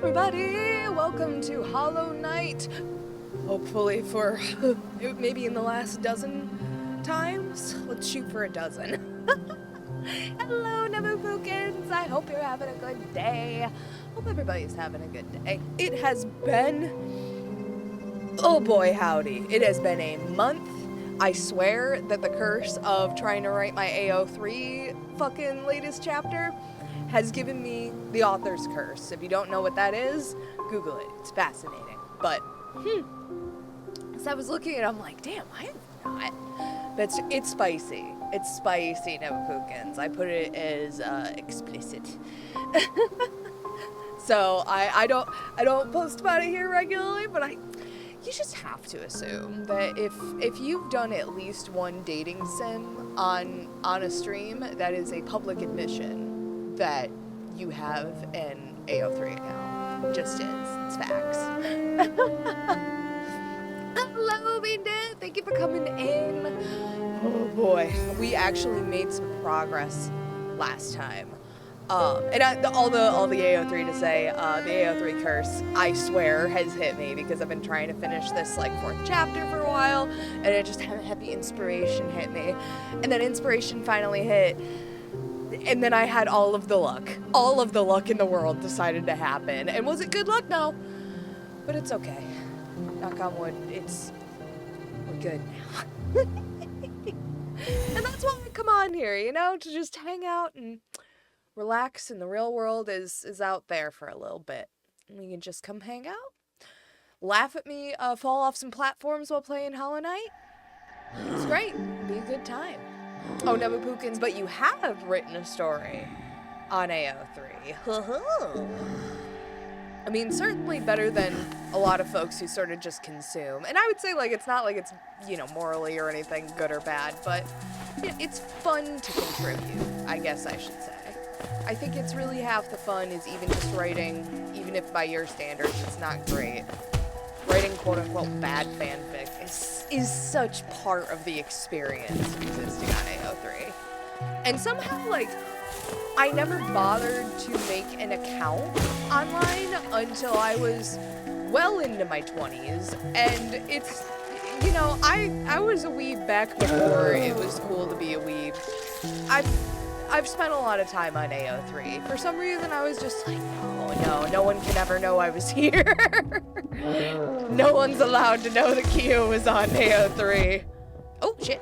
everybody! Welcome to Hollow Knight. Hopefully for maybe in the last dozen times. Let's shoot for a dozen. Hello, Nebupookins! I hope you're having a good day. Hope everybody's having a good day. It has been... oh boy howdy. It has been a month. I swear that the curse of trying to write my AO3 fucking latest chapter has given me the author's curse. If you don't know what that is, Google it. It's fascinating. But, as I was looking at it, I'm like, damn, I am not. It's spicy. It's spicy, Nebupookins. I put it as explicit. So I don't post about it here regularly, but you just have to assume that if you've done at least one dating sim on a stream, that is a public admission that you have an AO3 account. Just is. It's facts. Hello, Binda. Thank you for coming in. Oh boy, we actually made some progress last time. And all the AO3 to say, the AO3 curse, I swear, has hit me because I've been trying to finish this like 4th chapter for a while, and it just had heavy inspiration hit me, and then inspiration finally hit, and then I had all of the luck in the world decided to happen. And was it good luck? No, but it's okay. Knock on wood. We're good now. And that's why I come on here, you know, to just hang out and relax, and the real world is out there for a little bit. And we can just come hang out, laugh at me, fall off some platforms while playing Hollow Knight. It's great. Be a good time. Oh, Nebupookins, but you have written a story on AO3. I mean, certainly better than a lot of folks who sort of just consume. And I would say, like, it's not like it's, you know, morally or anything good or bad, but it's fun to contribute, I guess I should say. I think it's really half the fun is even just writing, even if by your standards it's not great. Writing quote-unquote bad fanfic is such part of the experience of existing on AO3. And somehow, like, I never bothered to make an account online until I was well into my 20s. And it's, you know, I was a weeb back before it was cool to be a weeb. I've spent a lot of time on AO3. For some reason, I was just like, no one can ever know I was here. No one's allowed to know that Kyo was on AO3. Oh, shit.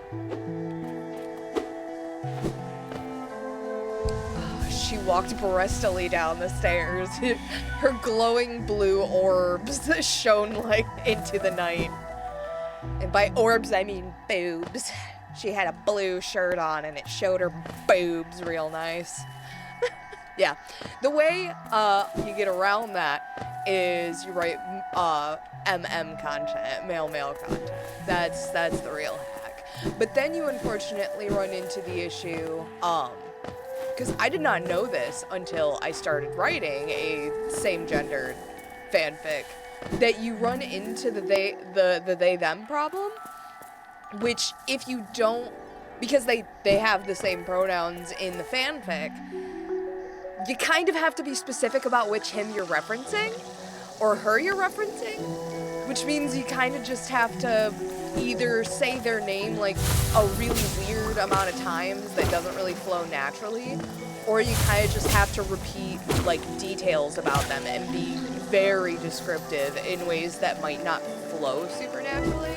She walked breastily down the stairs. Her glowing blue orbs shone like into the night. And by orbs, I mean boobs. She had a blue shirt on and it showed her boobs real nice. Yeah. The way you get around that is you write MM content, male content. That's the real hack. But then you unfortunately run into the issue, because I did not know this until I started writing a same-gendered fanfic, that you run into the they-them problem. Which, if you don't, because they have the same pronouns in the fanfic, you kind of have to be specific about which him you're referencing, or her you're referencing, which means you kind of just have to either say their name like a really weird amount of times that doesn't really flow naturally, or you kind of just have to repeat like details about them and be very descriptive in ways that might not flow super naturally.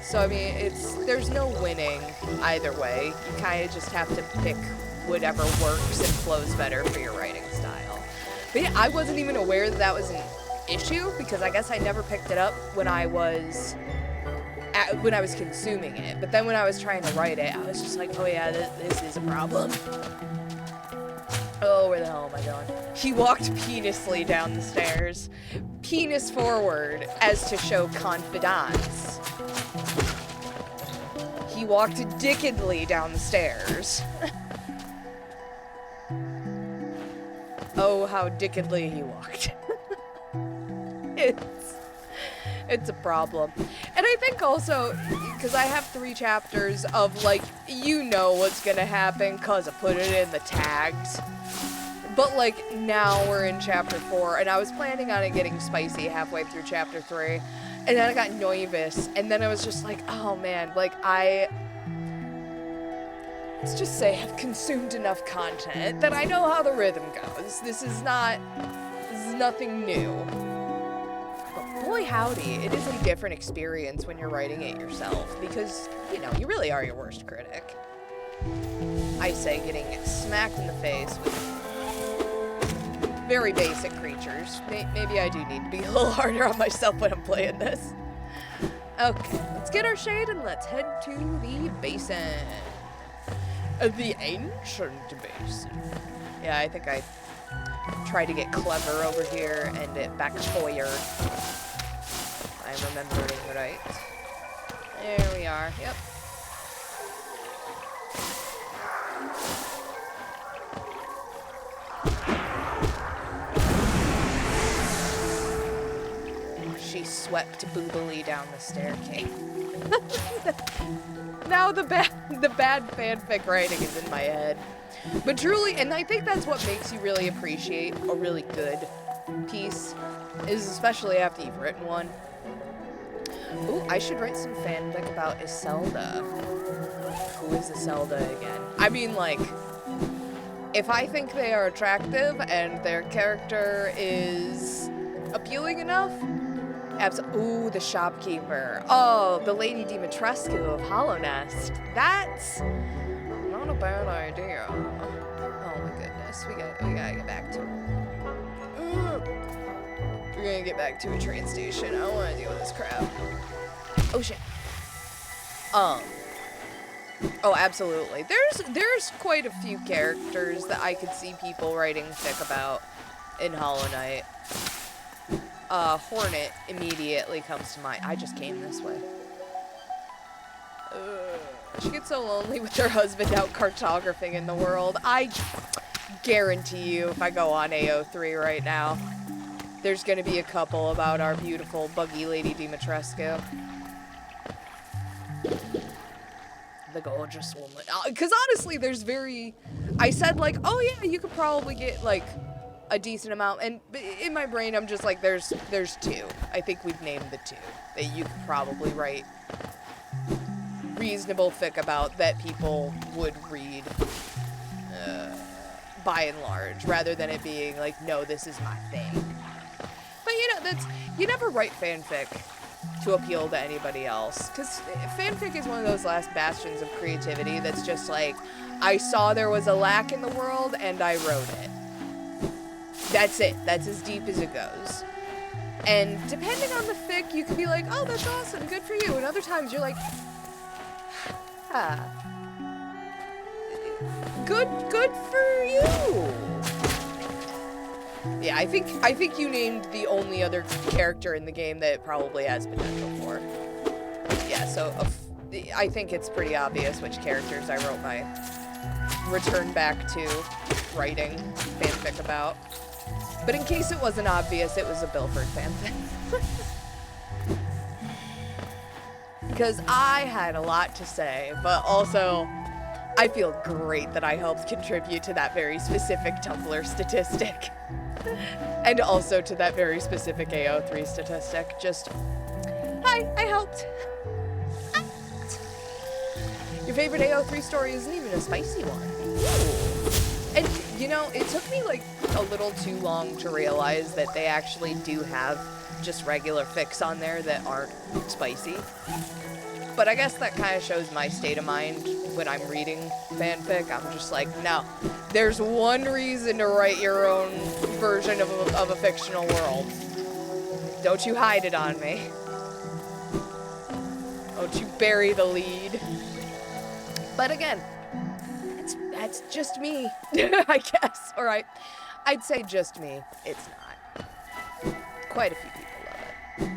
So, I mean, there's no winning either way. You kind of just have to pick whatever works and flows better for your writing style. But yeah, I wasn't even aware that was an issue, because I guess I never picked it up when I was consuming it. But then when I was trying to write it, I was just like, oh yeah, this is a problem. Oh, where the hell am I going? He walked penisly down the stairs. Penis forward, as to show confidence. He walked dickedly down the stairs. Oh, how dickedly he walked. It's a problem. And I think also, because I have 3 chapters of, like, you know what's gonna happen, because I put it in the tags. But, like, now we're in chapter 4, and I was planning on it getting spicy halfway through chapter 3, and then I got nervous, and then I was just like, oh man, like, let's just say I've consumed enough content that I know how the rhythm goes. This is nothing new. But boy howdy, it is a different experience when you're writing it yourself, because, you know, you really are your worst critic. I say getting smacked in the face with very basic creatures. Maybe I do need to be a little harder on myself when I'm playing this. Okay, let's get our shade and let's head to the basin. The ancient basin. Yeah, I think I tried to get clever over here and it backfired. I'm remembering right. There we are, yep. She swept boobily down the staircase. Now the bad fanfic writing is in my head. But truly, and I think that's what makes you really appreciate a really good piece, is especially after you've written one. Ooh, I should write some fanfic about Iselda. Who is Iselda again? I mean, like, if I think they are attractive and their character is appealing enough, ooh, the shopkeeper. Oh, the Lady Dimitrescu of Hollow Nest. That's not a bad idea. Oh my goodness, we gotta get back to it. We're gonna get back to a train station. I don't wanna deal with this crap. Oh shit. Oh, absolutely. There's quite a few characters that I could see people writing fic about in Hollow Knight. Hornet immediately comes to mind. I just came this way. She gets so lonely with her husband out cartographing in the world. I guarantee you, if I go on AO3 right now, there's gonna be a couple about our beautiful buggy Lady Dimitrescu. The gorgeous woman. Because honestly, I said, like, oh yeah, you could probably get, like, a decent amount, and in my brain I'm just like, there's 2. I think we've named the 2 that you could probably write reasonable fic about that people would read by and large, rather than it being like, no, this is my thing. But you know, you never write fanfic to appeal to anybody else, because fanfic is one of those last bastions of creativity that's just like, I saw there was a lack in the world and I wrote it. That's it. That's as deep as it goes. And depending on the fic, you could be like, oh, that's awesome, good for you. And other times you're like, good for you. Yeah, I think you named the only other character in the game that it probably has potential for. Yeah, so I think it's pretty obvious which characters I wrote my return back to writing fanfic about. But in case it wasn't obvious, it was a Bilford fanfic. Because I had a lot to say, but also I feel great that I helped contribute to that very specific Tumblr statistic. And also to that very specific AO3 statistic. Just, hi, I helped. Your favorite AO3 story isn't even a spicy one. Ooh. And, you know, it took me, like, a little too long to realize that they actually do have just regular fics on there that aren't spicy. But I guess that kind of shows my state of mind when I'm reading fanfic. I'm just like, no, there's one reason to write your own version of a fictional world. Don't you hide it on me. Don't you bury the lead. But again, that's just me, I guess. All right, I'd say just me. It's not. Quite a few people love it.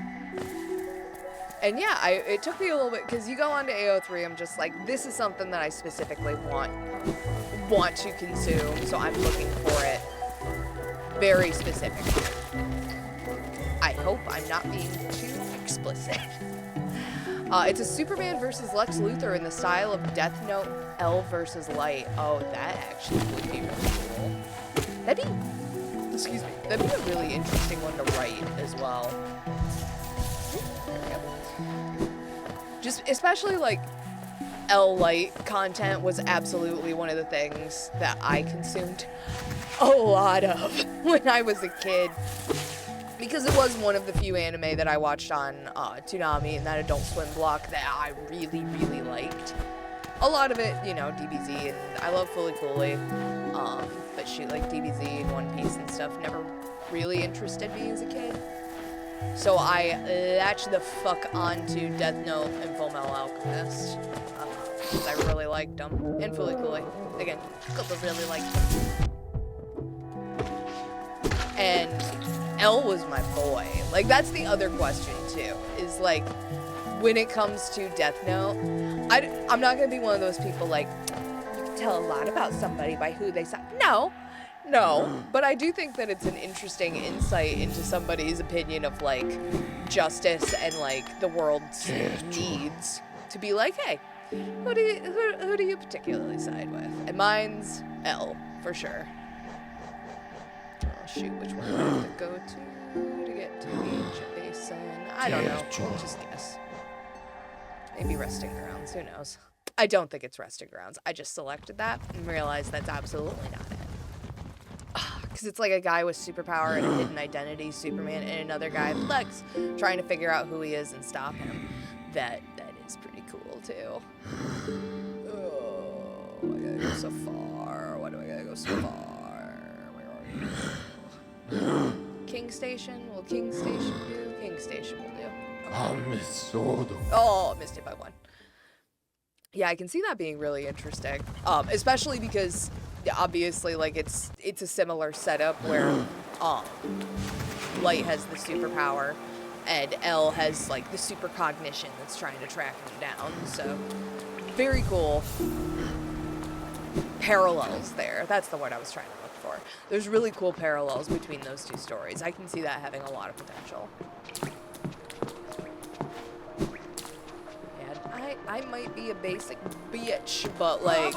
And yeah, it took me a little bit, because you go on to AO3, I'm just like, this is something that I specifically want to consume, so I'm looking for it very specifically. I hope I'm not being too explicit. It's a Superman versus Lex Luthor in the style of Death Note L versus Light. Oh, that actually would be really cool. That'd be That'd be a really interesting one to write as well. There we go. Just especially like L light content was absolutely one of the things that I consumed a lot of when I was a kid. Because it was one of the few anime that I watched on Toonami and that Adult Swim block that I really, really liked. A lot of it, you know, DBZ, and I love Fully Cooley. But shoot, like DBZ and One Piece and stuff never really interested me as a kid. So I latched the fuck onto Death Note and Fullmetal Alchemist. Because I really liked them. And Fully Cooley. Again, because I really liked them. And L was my boy. Like, that's the other question, too. Is, like, when it comes to Death Note, I'm not going to be one of those people, like, you can tell a lot about somebody by who they saw. No. But I do think that it's an interesting insight into somebody's opinion of, like, justice and, like, the world's needs. To be like, hey, who do you particularly side with? And mine's L, for sure. Oh, shoot, which one do I have to go to get to the ancient basin? I don't know. We'll just guess. Maybe resting grounds. Who knows? I don't think it's resting grounds. I just selected that and realized that's absolutely not it. Because it's like a guy with superpower and a hidden identity, Superman, and another guy, Lex, trying to figure out who he is and stop him. That is pretty cool, too. Oh, I gotta go so far. Why do I gotta go so far? Where are you? King Station? Will King Station do? King Station will do. Okay. Oh, missed it by one. Yeah, I can see that being really interesting. Especially because obviously, like, it's a similar setup where Light has the superpower and L has like the supercognition that's trying to track him down. So very cool parallels there. That's the word I was trying to look for. There's really cool parallels between those two stories. I can see that having a lot of potential. And I might be a basic bitch, but like,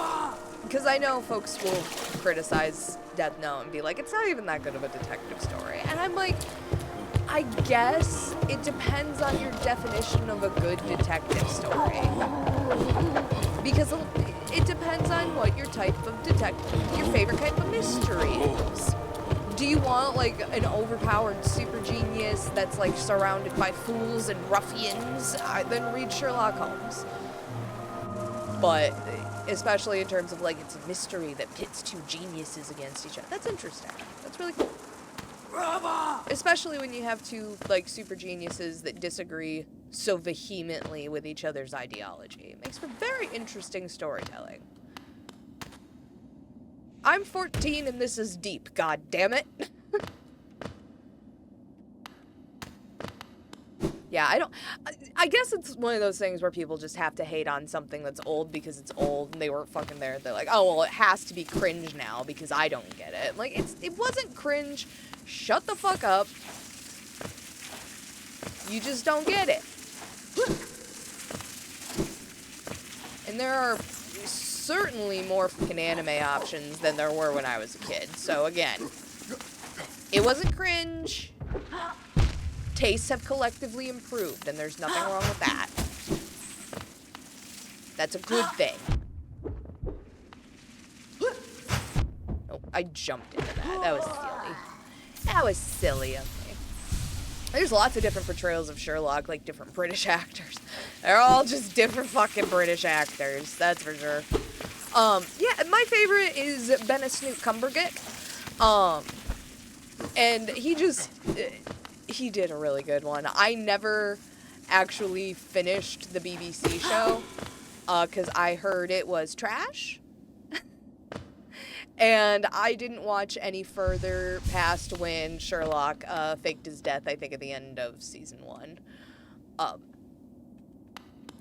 because I know folks will criticize Death Note and be like, it's not even that good of a detective story. And I'm like, I guess it depends on your definition of a good detective story. Because it depends on what your type of your favorite type of mystery is. Do you want like an overpowered super genius that's like surrounded by fools and ruffians? Then read Sherlock Holmes. But especially in terms of like it's a mystery that pits two geniuses against each other. That's interesting. That's really cool. Especially when you have two like super geniuses that disagree so vehemently with each other's ideology. It makes for very interesting storytelling. I'm 14 and this is deep, god damn it. Yeah, I guess it's one of those things where people just have to hate on something that's old because it's old and they weren't fucking there. They're like, oh, well, it has to be cringe now because I don't get it. Like, it wasn't cringe. Shut the fuck up. You just don't get it. And there are certainly more fucking anime options than there were when I was a kid. So again, it wasn't cringe. Tastes have collectively improved, and there's nothing wrong with that. That's a good thing. Oh, I jumped into that. That was silly. That was silly of me. There's lots of different portrayals of Sherlock, like different British actors. They're all just different fucking British actors, that's for sure. Yeah, my favorite is Snoot Cumbergit. And he did a really good one. I never actually finished the BBC show, because I heard it was trash. And I didn't watch any further past when Sherlock faked his death, I think, at the end of season 1.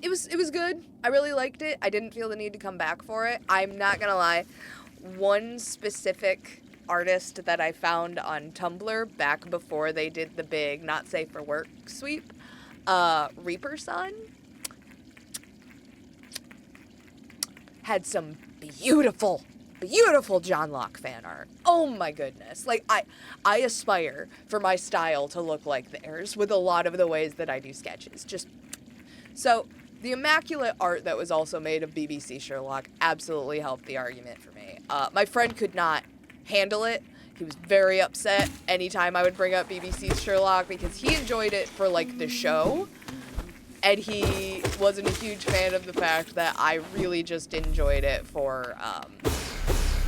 It was good. I really liked it. I didn't feel the need to come back for it. I'm not gonna lie. One specific artist that I found on Tumblr back before they did the big not safe for work sweep, Reaper Sun, had some beautiful beautiful John Locke fan art. Oh my goodness. Like, I aspire for my style to look like theirs with a lot of the ways that I do sketches. Just, so, the immaculate art that was also made of BBC Sherlock absolutely helped the argument for me. My friend could not handle it. He was very upset anytime I would bring up BBC's Sherlock because he enjoyed it for, like, the show. And he wasn't a huge fan of the fact that I really just enjoyed it for,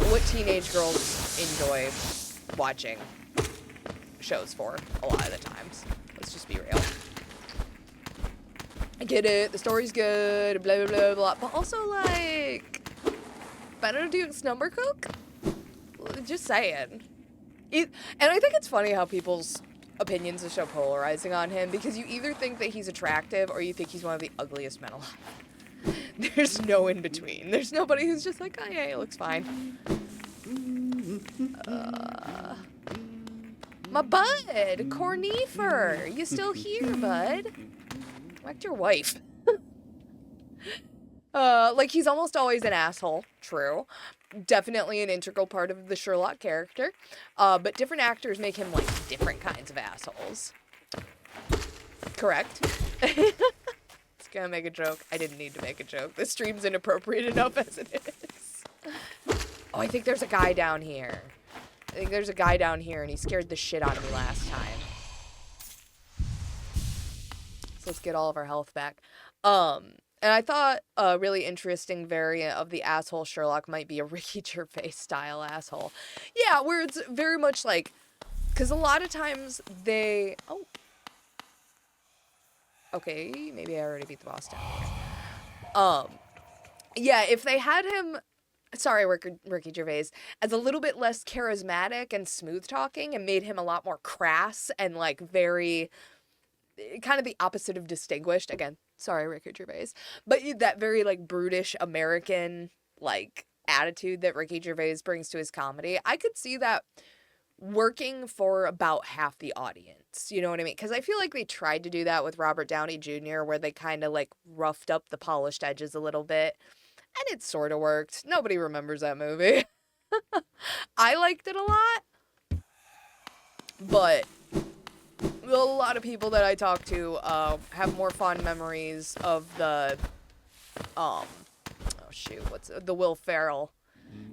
what teenage girls enjoy watching shows for a lot of the times. Let's just be real. I get it, the story's good, blah, blah, blah, blah, but also, like, Benedict's number cook? Just saying. And I think it's funny how people's opinions are so polarizing on him, because you either think that he's attractive or you think he's one of the ugliest men alive. There's no in between. There's nobody who's just like, oh yeah, he looks fine. My bud, Cornifer, you still here, bud? Correct your wife. Like, he's almost always an asshole. True. Definitely an integral part of the Sherlock character. But different actors make him, like, different kinds of assholes. Correct. It's gonna make a joke. I didn't need to make a joke. This stream's inappropriate enough as it is. Oh, I think there's a guy down here. I think there's a guy down here, and he scared the shit out of me last time. So let's get all of our health back. And I thought a really interesting variant of the asshole Sherlock might be a Ricky Gervais style asshole. Yeah, where it's very much like, because a lot of times they, oh, okay, maybe I already beat the boss down here. Yeah, if they had him, sorry, Ricky Gervais, as a little bit less charismatic and smooth talking and made him a lot more crass and like very, kind of the opposite of distinguished, again, sorry, Ricky Gervais, but that very, like, brutish American, like, attitude that Ricky Gervais brings to his comedy, I could see that working for about half the audience, you know what I mean? Because I feel like they tried to do that with Robert Downey Jr., where they kind of, like, roughed up the polished edges a little bit, and it sort of worked. Nobody remembers that movie. I liked it a lot, but a lot of people that I talk to have more fond memories of the oh shoot, what's the Will Ferrell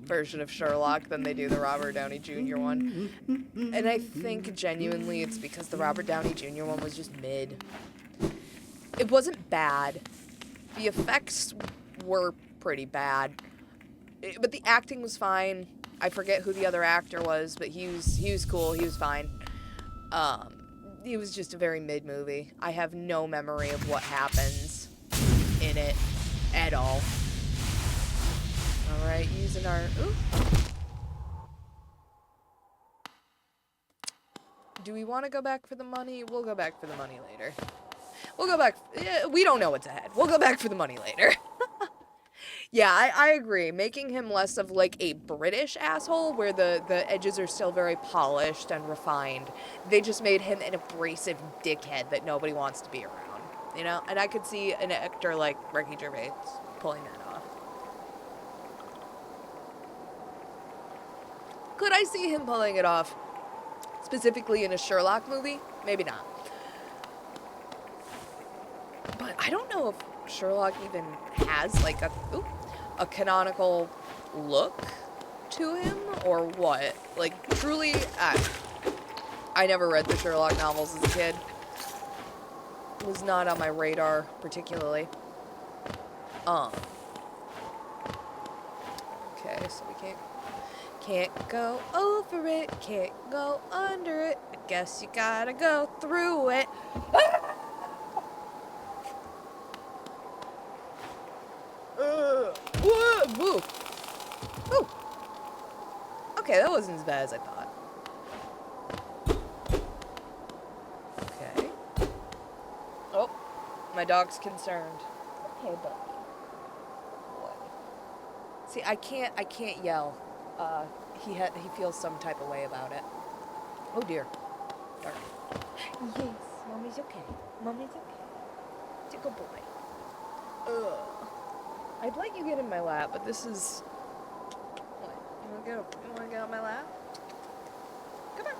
version of Sherlock than they do the Robert Downey Jr. one. And I think genuinely it's because the Robert Downey Jr. one was just mid. It wasn't bad. The effects were pretty bad. But the acting was fine. I forget who the other actor was, but he was cool. He was fine. It was just a very mid movie. I have no memory of what happens in it at all. Alright, using our... Ooh. Do we want to go back for the money? We'll go back for the money later. We'll go back... we don't know what's ahead. We'll go back for the money later. Yeah, I agree. Making him less of, like, a British asshole, where the edges are still very polished and refined. They just made him an abrasive dickhead that nobody wants to be around, you know? And I could see an actor like Ricky Gervais pulling that off. Could I see him pulling it off, specifically in a Sherlock movie? Maybe not. But I don't know if Sherlock even has, like, a canonical look to him, or what. Like, truly, I never read the Sherlock novels as a kid. It was not on my radar, particularly. Okay, so we can't go over it, can't go under it. I guess you gotta go through it. Woo. Woo. Okay, that wasn't as bad as I thought. Okay. Oh, my dog's concerned. Okay, buddy. What? See, I can't yell. He feels some type of way about it. Oh dear. Darn. Yes, mommy's okay. Mommy's okay. It's a good boy. Ugh. I'd let you get in my lap, but this is... What? wanna get on my lap? Come on.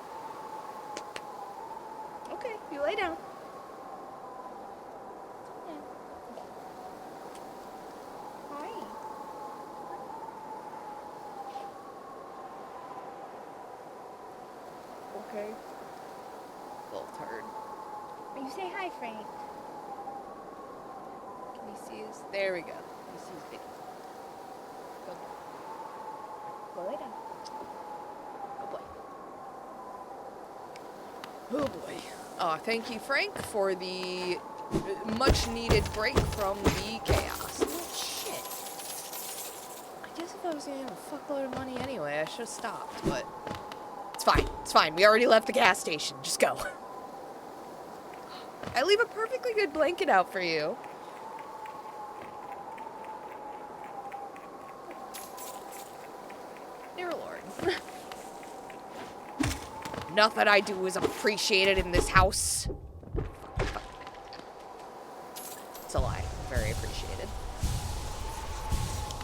Okay, you lay down. Yeah. Hi. Okay. Little turd. You say hi, Frank. Can you see his? There we go. Can you see his big? Go lay down. Oh boy. Thank you, Frank, for the much-needed break from the chaos. Oh, shit. I guess if I was gonna have a fuckload of money anyway, I should have stopped, but it's fine. It's fine. We already left the gas station. Just go. I leave a perfectly good blanket out for you. Dear Lord. Nothing I do is appreciated in this house. It's a lie. Very appreciated.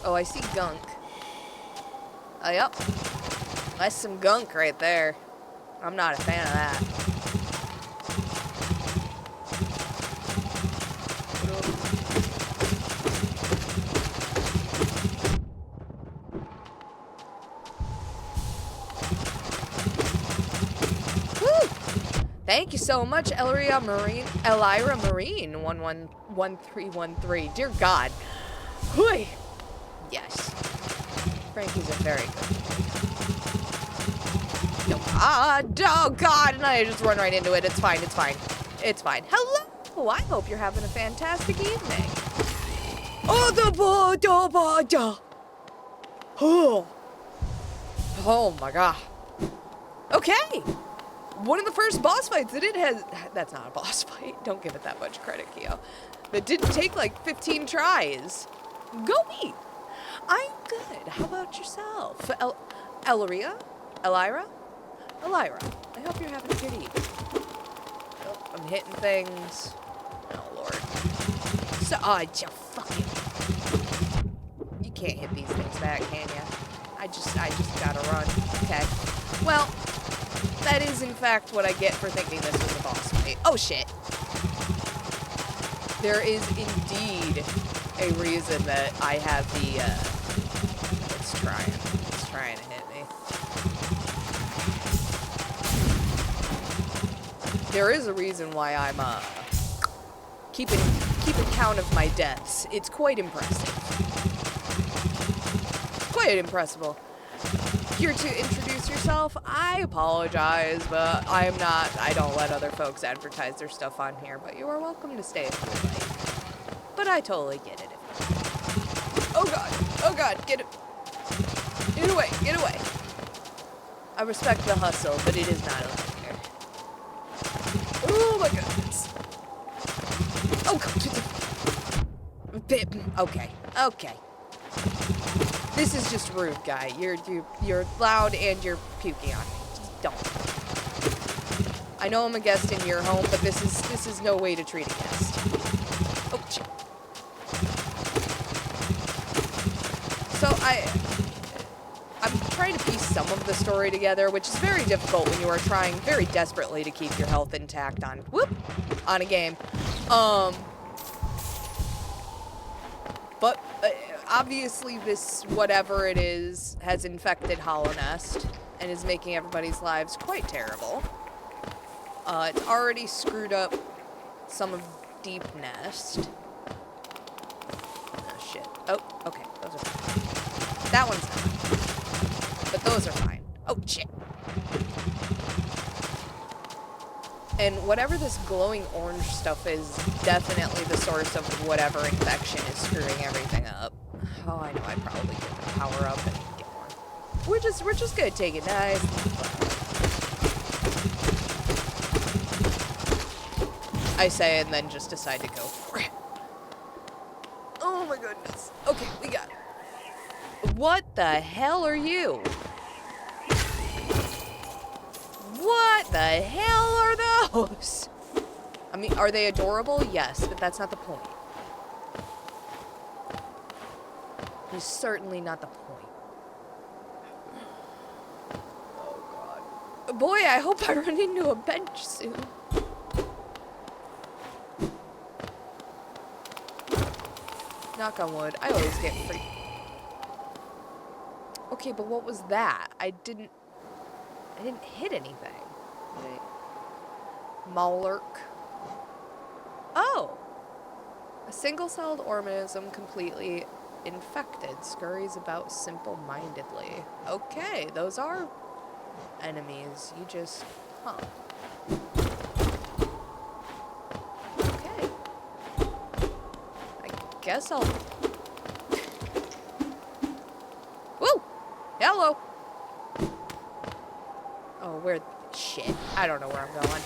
Oh, I see gunk. Oh, yep. That's some gunk right there. I'm not a fan of that. Thank you so much, Elira Marine 111313. Dear God. Hui. Yes. Frankie's a very good. No. Oh God, and I just run right into it. It's fine, it's fine. It's fine. Hello! I hope you're having a fantastic evening. Oh my God. Okay. One of the first boss fights that it has... That's not a boss fight. Don't give it that much credit, Keo. That didn't take like 15 tries. Go me. I'm good. How about yourself? Elira? Elira? Elira. I hope you're having a good evening. Oh, I'm hitting things. Oh, Lord. So, you fucking... You can't hit these things back, can ya? I just gotta run. Okay. Well... That is, in fact, what I get for thinking this was a boss fight. Oh, shit. There is indeed a reason that I have the, It's trying to hit me. There is a reason why I'm, keeping count of my deaths. It's quite impressive. It's quite impressive. Here to introduce yourself, I apologize, but I don't let other folks advertise their stuff on here, but you are welcome to stay if you would like. But I totally get it. Oh God, get it. Get away, get away. I respect the hustle, but it is not allowed here. Oh my goodness. Oh God. Okay. This is just rude, guy. You're loud and you're puking on me. Just don't. I know I'm a guest in your home, but this is no way to treat a guest. Oh shit. So I'm trying to piece some of the story together, which is very difficult when you are trying very desperately to keep your health intact on a game. But obviously this, whatever it is, has infected Hollow Nest and is making everybody's lives quite terrible. It's already screwed up some of Deep Nest. Oh, shit. Oh, okay. Those are fine. That one's not. But those are fine. Oh, shit. And whatever this glowing orange stuff is, definitely the source of whatever infection is screwing everything up. Oh, I know I probably could power up and get more. We're just gonna take it nice and slow. I say and then just decide to go for it. Oh my goodness. Okay, we got it. What the hell are you? What the hell are those? I mean, are they adorable? Yes, but that's not the point. It's certainly not the point. Boy, I hope I run into a bench soon. Knock on wood. I always get free. Okay, but what was that? I didn't hit anything. Wait. Malark. Oh! A single-celled organism completely infected scurries about simple-mindedly. Okay, those are enemies. You just... Huh. Okay. I guess I'll... Woo! Hello! Oh, where... Shit. I don't know where I'm going.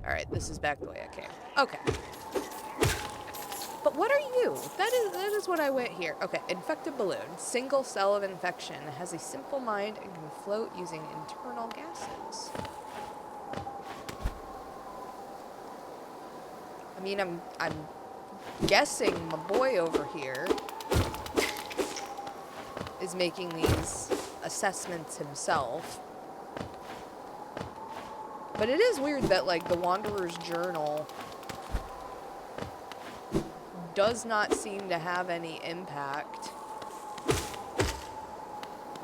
Alright, this is back the way I came. Okay. But what are you? That is what I went here. Okay, infected balloon. Single cell of infection. Has a simple mind and can float using internal gases. I mean, I'm guessing my boy over here is making these assessments himself. But it is weird that, like, the Wanderer's Journal does not seem to have any impact.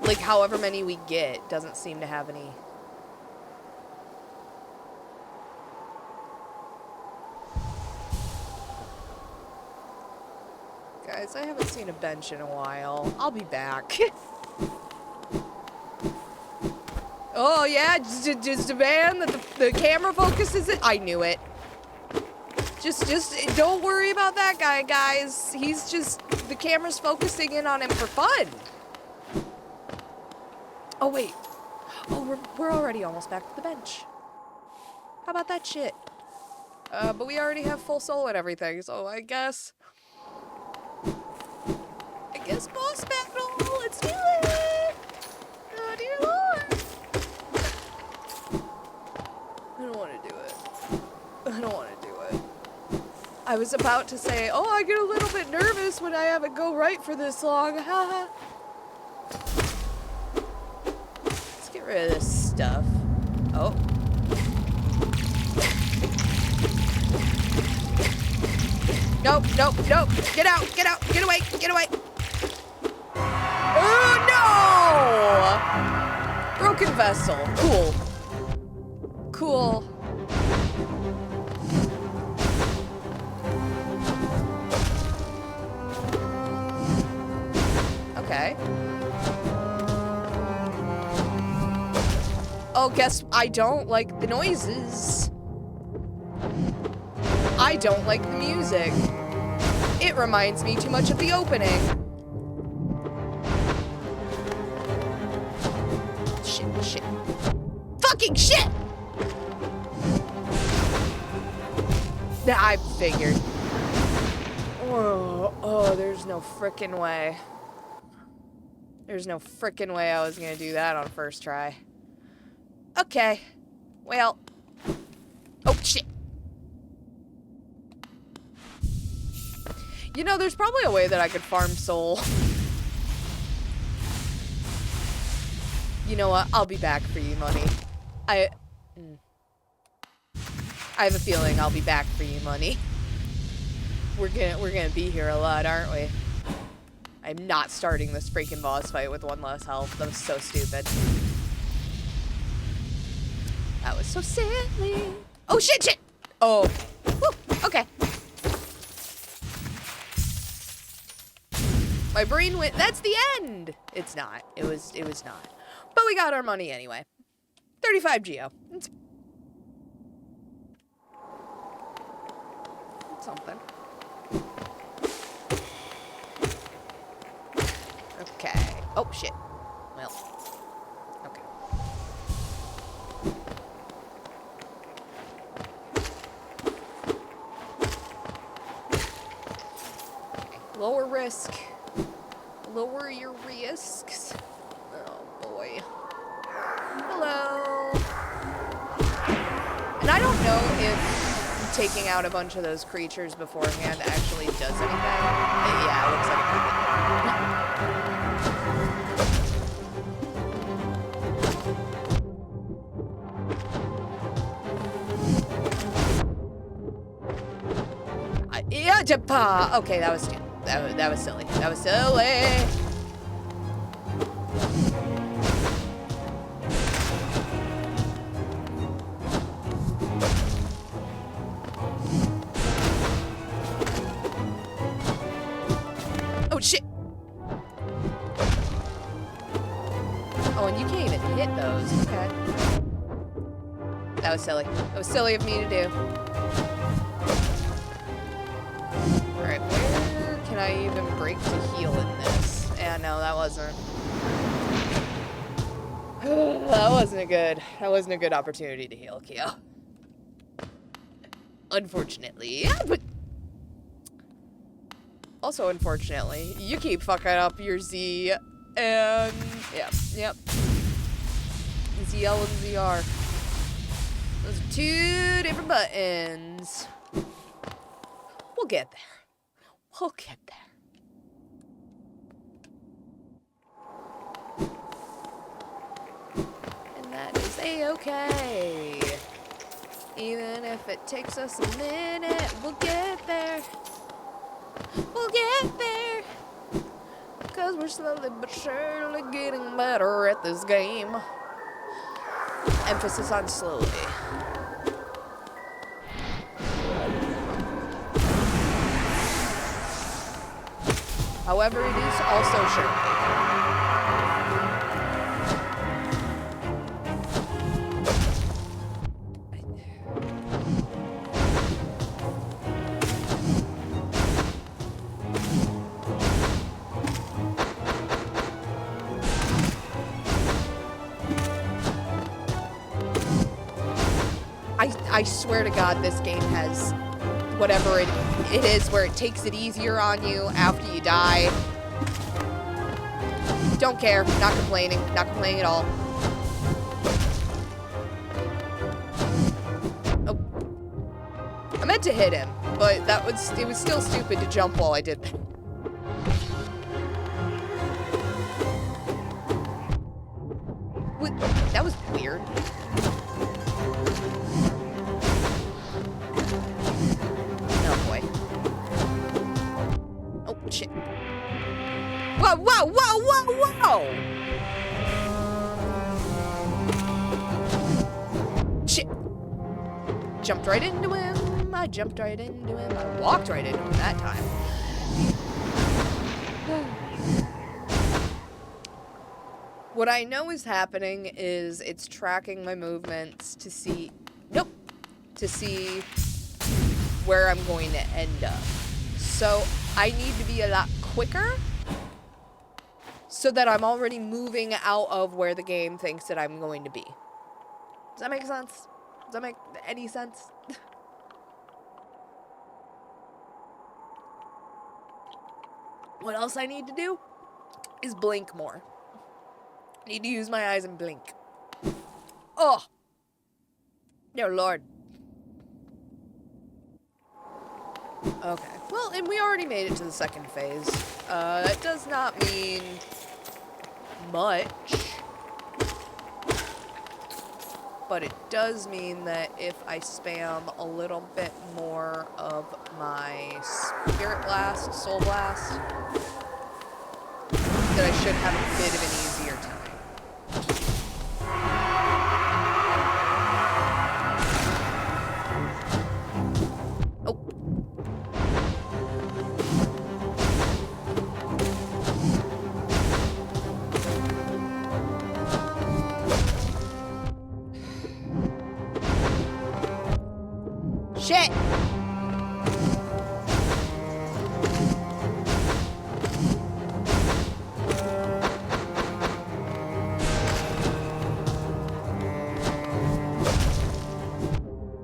Like, however many we get doesn't seem to have any. Guys, I haven't seen a bench in a while. I'll be back. Oh, yeah, just demand that the camera focuses it. I knew it. Just don't worry about that guy, guys. He's just, the camera's focusing in on him for fun. Oh, wait. Oh, we're already almost back to the bench. How about that shit? But we already have full soul and everything, so I guess boss battle. Let's do it. Oh, dear Lord. I don't want to do it. I don't want to do it. I was about to say, oh, I get a little bit nervous when I have it go right for this long. Haha. Let's get rid of this stuff. Oh. Nope, nope, nope. Get out, get out, get away, get away. Oh, no! Broken vessel. Cool. Cool. Okay. Oh, guess I don't like the noises. I don't like the music. It reminds me too much of the opening. Shit, shit. Fucking shit! I figured. Oh, there's no frickin' way. There's no frickin' way I was gonna do that on first try. Okay. Well. Oh, shit. You know, there's probably a way that I could farm soul. You know what? I'll be back for you, money. I have a feeling I'll be back for you, money. We're gonna be here a lot, aren't we? I'm not starting this freaking boss fight with one less health. That was so stupid. That was so silly. Oh, shit, shit! Oh. Woo, okay. My brain went, that's the end! It's not. It was not. But we got our money anyway. 35 geo. It's something. Okay. Oh, shit. Well. Okay. Lower risk. Lower your risks. Oh, boy. Hello. And I don't know if taking out a bunch of those creatures beforehand actually does anything. Yeah, it looks like it. Okay, that was stupid. That was silly. That was silly. Oh shit! Oh, and you can't even hit those. Okay. That was silly. That was silly of me to do. Alright, where can I even break to heal in this? Yeah, no, that wasn't. That wasn't a good opportunity to heal, Kyo. Unfortunately. Yeah, but also unfortunately, you keep fucking up your Z and yep. ZL and ZR. Those are two different buttons. We'll get there. We'll get there. And that is a-okay. Even if it takes us a minute, we'll get there. We'll get there. Because we're slowly but surely getting better at this game. Emphasis on slowly. However, it is also surely. I swear to God, this game has whatever it is where it takes it easier on you after you die. Don't care. Not complaining. Not complaining at all. Oh. I meant to hit him, but it was still stupid to jump while I did that. What? That was weird. Shit. Whoa, whoa, whoa, whoa, whoa! Shit. Jumped right into him. I jumped right into him. I walked right into him that time. What I know is happening is it's tracking my movements to see... Nope. To see where I'm going to end up. So I need to be a lot quicker so that I'm already moving out of where the game thinks that I'm going to be. Does that make sense? Does that make any sense? What else I need to do is blink more. I need to use my eyes and blink. Oh! Dear Lord. Okay. Well, and we already made it to the second phase. That does not mean much. But it does mean that if I spam a little bit more of my Spirit Blast, Soul Blast, that I should have a bit of an easier time. Shit!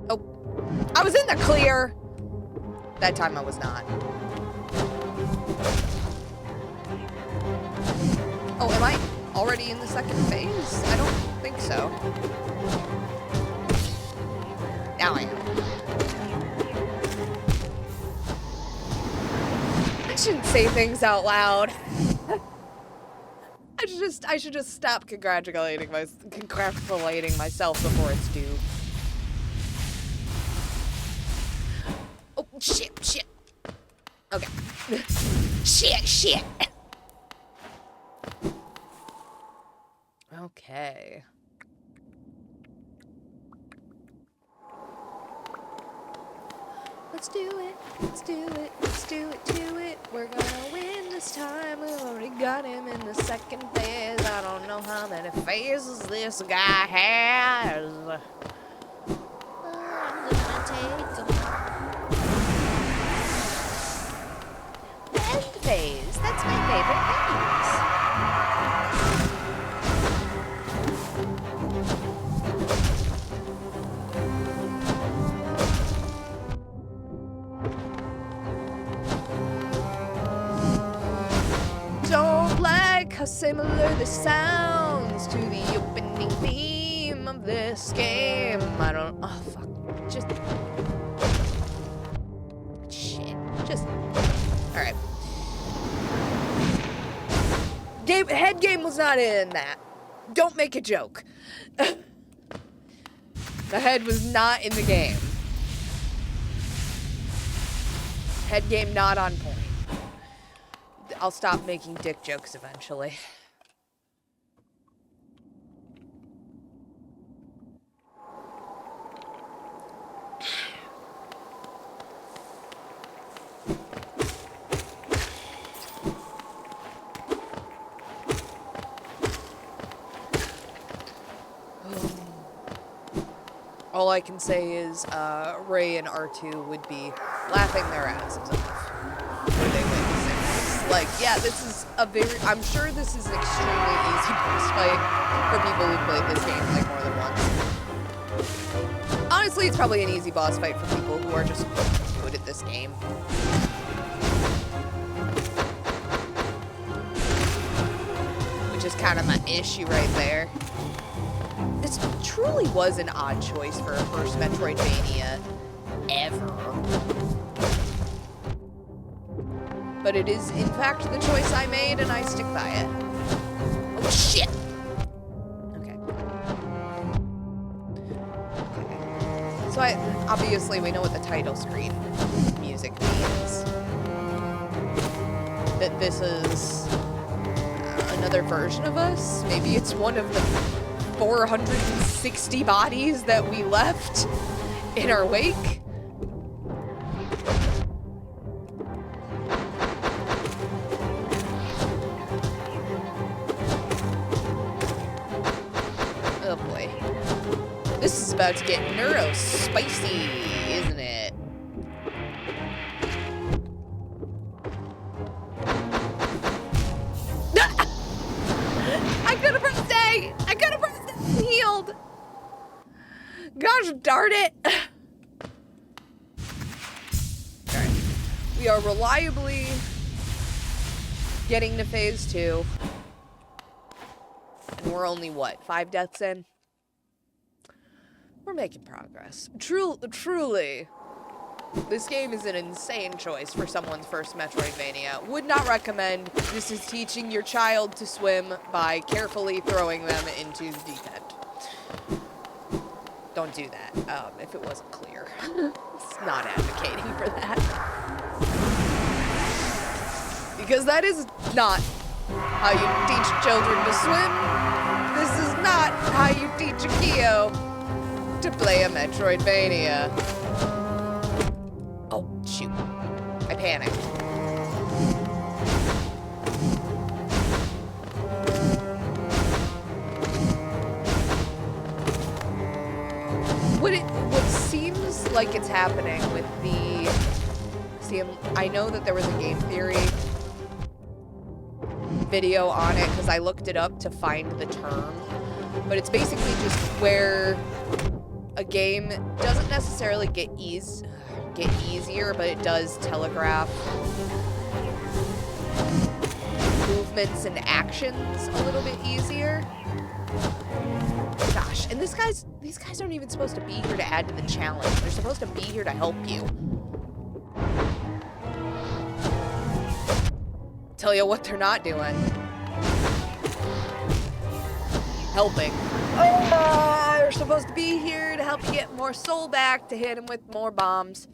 Oh. I was in the clear! That time I was not. Oh, am I already in the second phase? I don't think so. Now I am. I shouldn't say things out loud. I should just stop congratulating myself before it's due. Oh shit! Okay. Shit. Okay. Let's do it. We're gonna win this time. We already got him in the second phase. I don't know how many phases this guy has. I'm gonna take him. The end phase. That's my favorite phase. Don't like how similar this sounds to the opening theme of this game. I don't. Oh, fuck. Just. Shit. Just. Alright. Head game was not in that. Don't make a joke. The head was not in the game. Head game not on point. I'll stop making dick jokes eventually. All I can say is Ray and R2 would be laughing their asses off when they witness this. Like, yeah, this is a very... I'm sure this is an extremely easy boss fight for people who played this game like more than once. Honestly, it's probably an easy boss fight for people who are just good at this game. Which is kind of my issue right there. This truly was an odd choice for a first Metroidvania ever. But it is, in fact, the choice I made, and I stick by it. Oh, shit! Okay. So obviously we know what the title screen music means. That this is another version of us. Maybe it's one of the 460 bodies that we left in our wake. Oh boy. This is about to get neuro-spicy, isn't it? I could've pressed A! I could've pressed healed. Gosh darn it. Alright. We are reliably getting to phase 2. And we're only, what, 5 deaths in? We're making progress. Truly, this game is an insane choice for someone's first Metroidvania. Would not recommend. This is teaching your child to swim by carefully throwing them into the deep end. Don't do that, if it wasn't clear. It's not advocating for that. Because that is not how you teach children to swim. This is not how you teach a Kyo to play a Metroidvania. Oh, shoot. I panicked. What seems like it's happening with the... See, I know that there was a game theory video on it, because I looked it up to find the term. But it's basically just where a game doesn't necessarily get easier, but it does telegraph movements and actions a little bit easier. Gosh, and these guys aren't even supposed to be here to add to the challenge. They're supposed to be here to help you. Tell you what they're not doing. Helping. Oh, they're supposed to be here to help you get more soul back, to hit him with more bombs.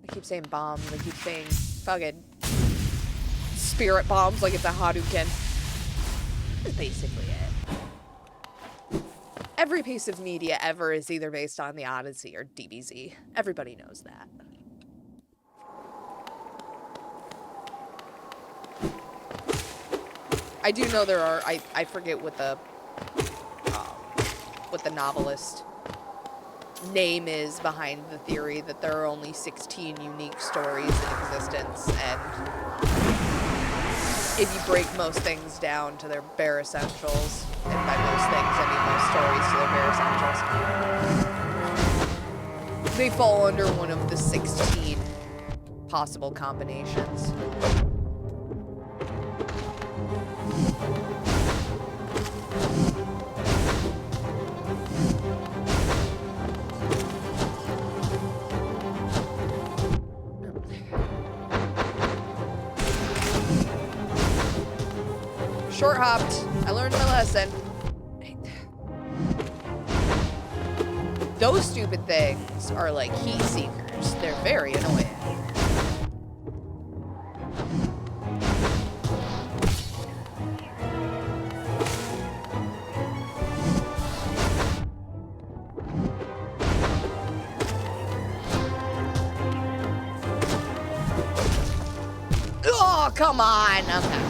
I I keep saying bombs. I keep saying fucking spirit bombs like it's a Hadouken. That's basically it. Every piece of media ever is either based on the Odyssey or DBZ. Everybody knows that. I do know there are, I forget what the novelist name is behind the theory that there are only 16 unique stories in existence, and if you break most things down to their bare essentials, and by most things I mean most stories to their bare essentials, they fall under one of the 16 possible combinations. Short hopped. I learned my lesson. Those stupid things are like heat seekers. They're very annoying. Oh, come on. Okay.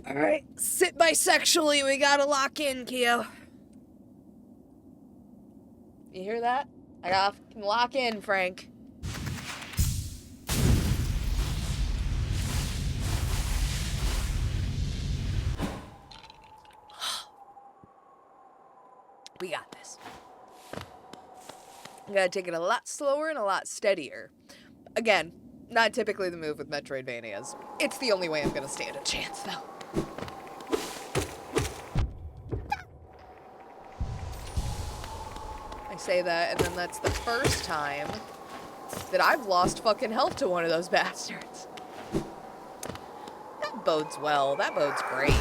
Alright, sit bisexually, we gotta lock in, Keo. You hear that? I gotta lock in, Frank. We got this. I gotta take it a lot slower and a lot steadier. Again, not typically the move with Metroidvanias. It's the only way I'm gonna stand a chance, though. Say that, and then that's the first time that I've lost fucking health to one of those bastards. That bodes well. That bodes great.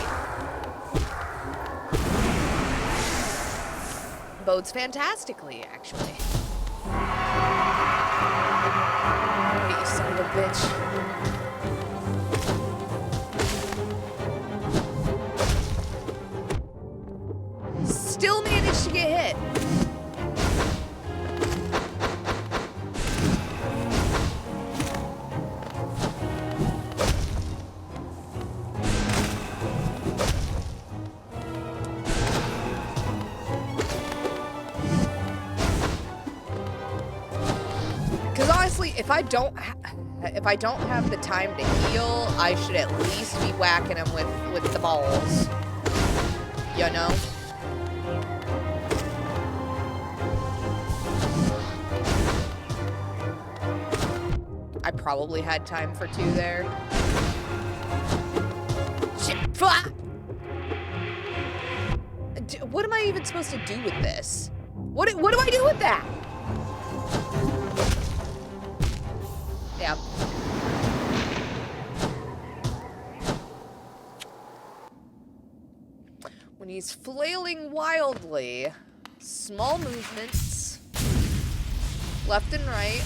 Bodes fantastically, actually. You son of a bitch. Still managed to get hit. If I don't have the time to heal, I should at least be whacking him with the balls. You know? I probably had time for 2 there. Shit! What am I even supposed to do with this? What do I do with that? Yeah. When he's flailing wildly, small movements, left and right,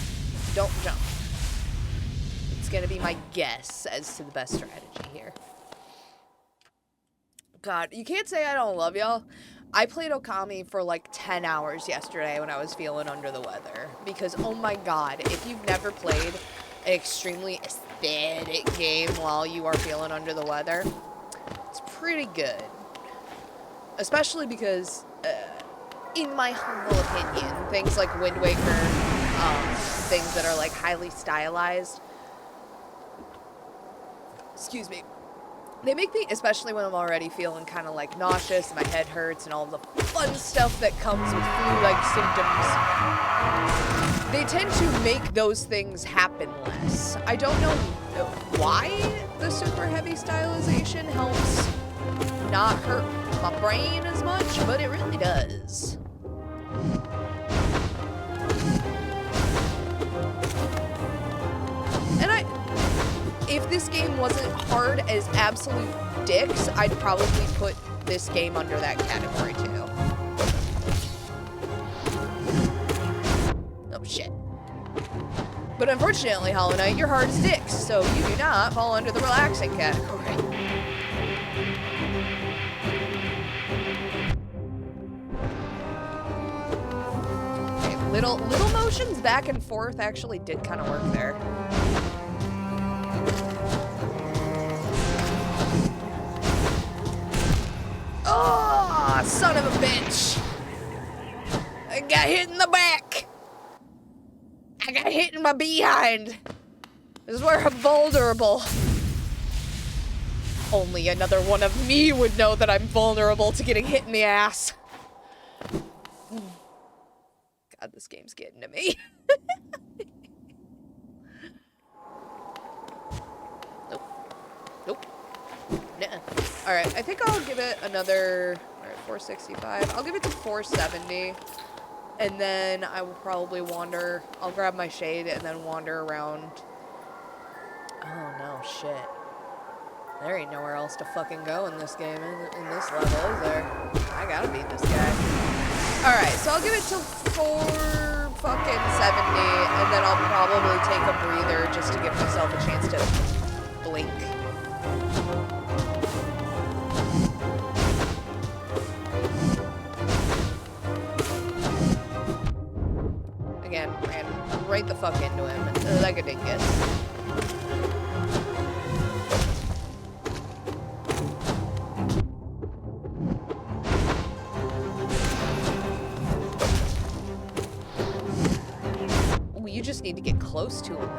don't jump. It's gonna be my guess as to the best strategy here. God, you can't say I don't love y'all. I played Okami for like 10 hours yesterday when I was feeling under the weather. Because, oh my god, if you've never played an extremely aesthetic game while you are feeling under the weather, it's pretty good. Especially because, in my humble opinion, things like Wind Waker, things that are like highly stylized, excuse me, they make me, especially when I'm already feeling kind of like nauseous, and my head hurts, and all the fun stuff that comes with flu-like symptoms, they tend to make those things happen less. I don't know why the super heavy stylization helps not hurt my brain as much, but it really does. And if this game wasn't hard as absolute dicks, I'd probably put this game under that category too. But unfortunately, Hollow Knight, you're hard as dicks, so you do not fall under the relaxing category. Okay, little motions back and forth actually did kind of work there. Oh, son of a bitch! I got hit in the back! I got hit in my behind! This is where I'm vulnerable. Only another one of me would know that I'm vulnerable to getting hit in the ass. God, this game's getting to me. Nope. Nope. Nuh-uh. Alright, I think I'll give it another... Alright, 465. I'll give it to 470. And then I will probably wander... I'll grab my shade and then wander around... Oh, no, shit. There ain't nowhere else to fucking go in this game, in this level, is there? I gotta beat this guy. Alright, so I'll give it to 470, and then I'll probably take a breather just to give myself a chance to blink. Again, ran right the fuck into him, like a dingus. You just need to get close to him.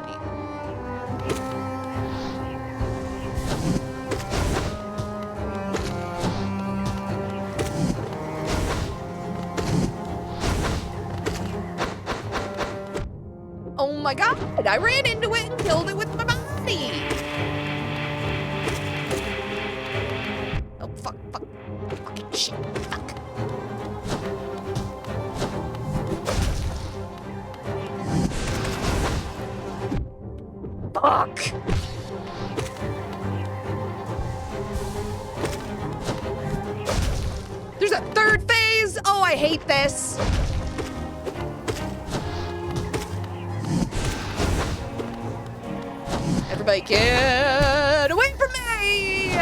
Oh my god! I ran into it and killed it with my body! Oh, fuck, fuck. Fucking shit. Fuck. Fuck! There's a third phase! Oh, I hate this! Everybody get away from me!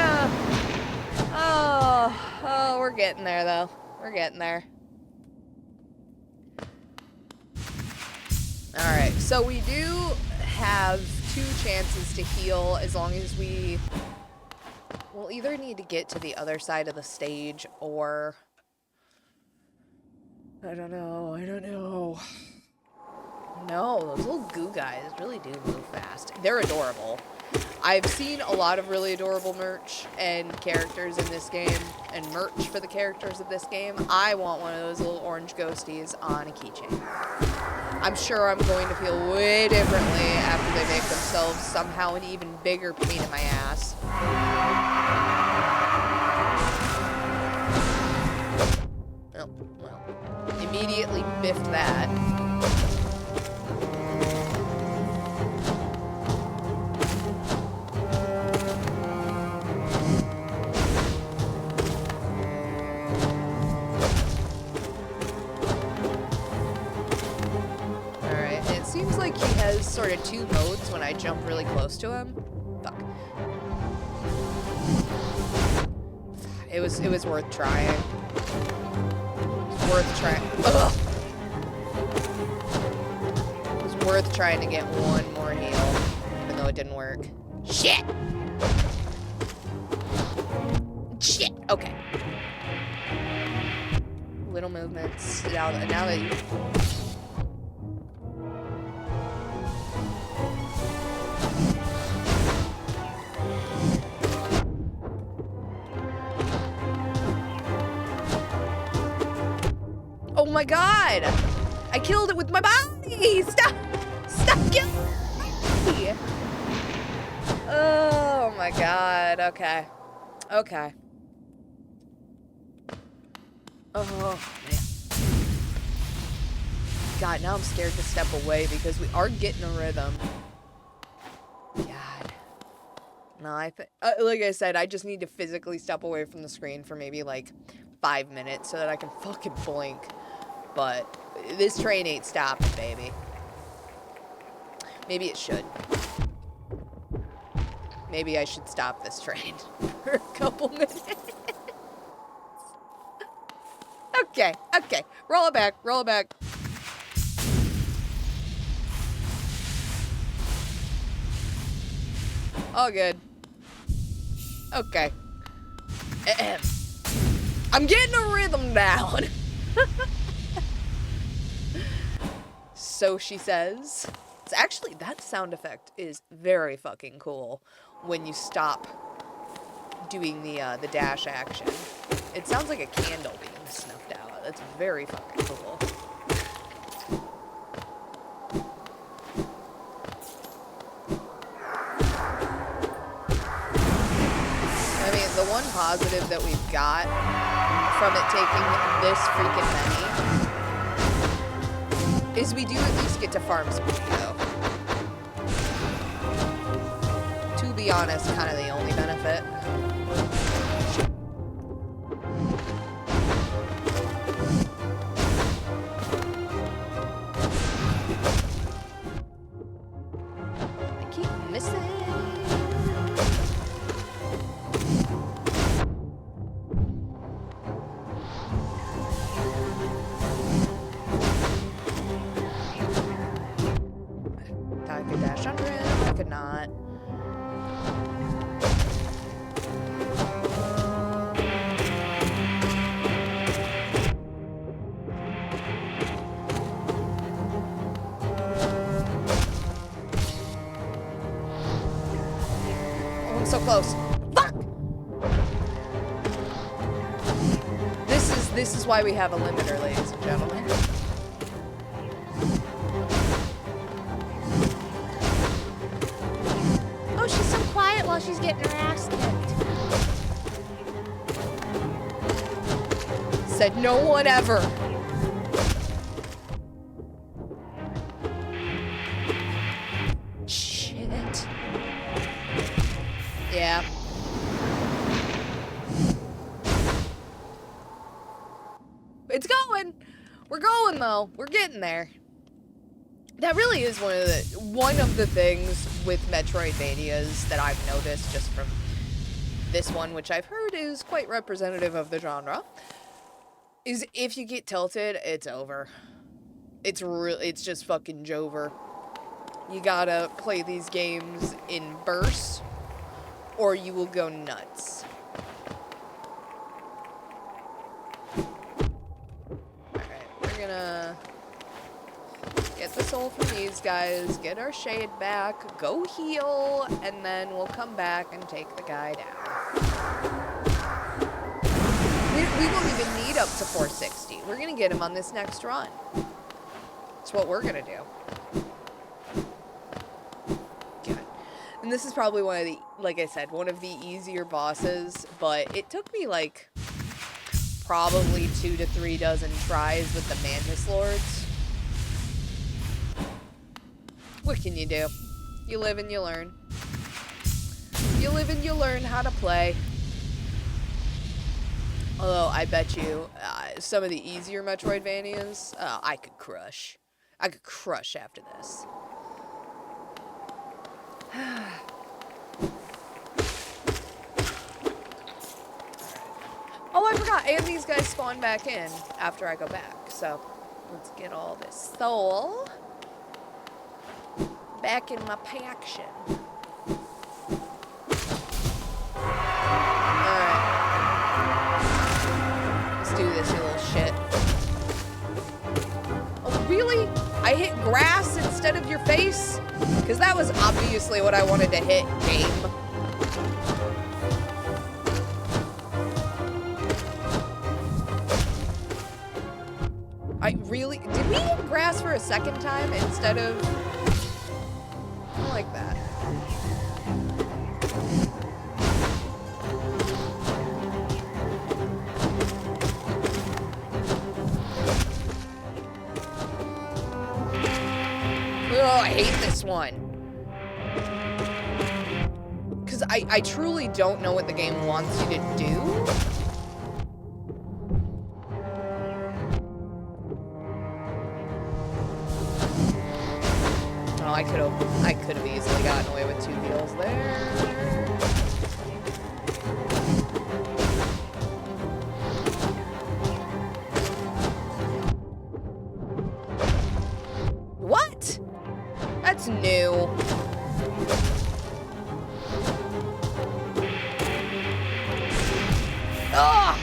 Oh, we're getting there, though. We're getting there. Alright, so we do have 2 chances to heal as long as we'll either need to get to the other side of the stage or I don't know. No, those little goo guys really do move fast. They're adorable. I've seen a lot of really adorable merch and characters in this game, and merch for the characters of this game. I want one of those little orange ghosties on a keychain. I'm sure I'm going to feel way differently after they make themselves somehow an even bigger pain in my ass. Oh, well, immediately biffed that. Seems like he has sort of 2 modes when I jump really close to him. Fuck. It was worth trying. It was worth trying. Ugh. It was worth trying to get 1 more heal, even though it didn't work. Shit! Shit! Okay. Little movements. Now that you... Oh my god! I killed it with my body! Stop killing me! Oh my god, okay. Okay. Oh, man. God, now I'm scared to step away because we are getting a rhythm. God. No, I think, like I said, I just need to physically step away from the screen for maybe like 5 minutes so that I can fucking blink. But this train ain't stopping, baby. Maybe it should. Maybe I should stop this train for a couple minutes. Okay, okay. Roll it back, roll it back. All good. Okay. I'm getting a rhythm down. So she says. It's actually, that sound effect is very fucking cool when you stop doing the dash action. It sounds like a candle being snuffed out. That's very fucking cool. I mean, the one positive that we've got from it taking this freaking many is we do at least get to farm speed, though. To be honest, kind of the only benefit. I keep missing. I could dash under him, I could not. Oh, I'm so close. Fuck! This is why we have a limiter, ladies and gentlemen. Oh, she's so quiet while she's getting her ass kicked. Said no one ever. Shit. Yeah. It's going. We're going though. We're getting there. That really is one of the things with Metroidvanias that I've noticed just from this one, which I've heard is quite representative of the genre, is if you get tilted, it's over. It's just fucking jover. You gotta play these games in bursts, or you will go nuts. Alright, we're gonna get the soul from these guys, get our shade back, go heal, and then we'll come back and take the guy down. We won't even need up to 460. We're gonna get him on this next run. That's what we're gonna do. God. And this is probably one of the, like I said, one of the easier bosses, but it took me like probably 2 to 3 dozen tries with the Mantis Lords. What can you do? You live and you learn. You live and you learn how to play. Although, I bet you, some of the easier Metroidvanias, I could crush. I could crush after this. Oh, I forgot. And these guys spawn back in after I go back. So, let's get all this soul back in my paction. Alright. Let's do this, you little shit. Oh, really? I hit grass instead of your face? Because that was obviously what I wanted to hit, game. Did we hit grass for a second time instead of... I like that. Oh, I hate this one. Because I truly don't know what the game wants you to do. I could have easily gotten away with 2 heals there. What? That's new. Ugh!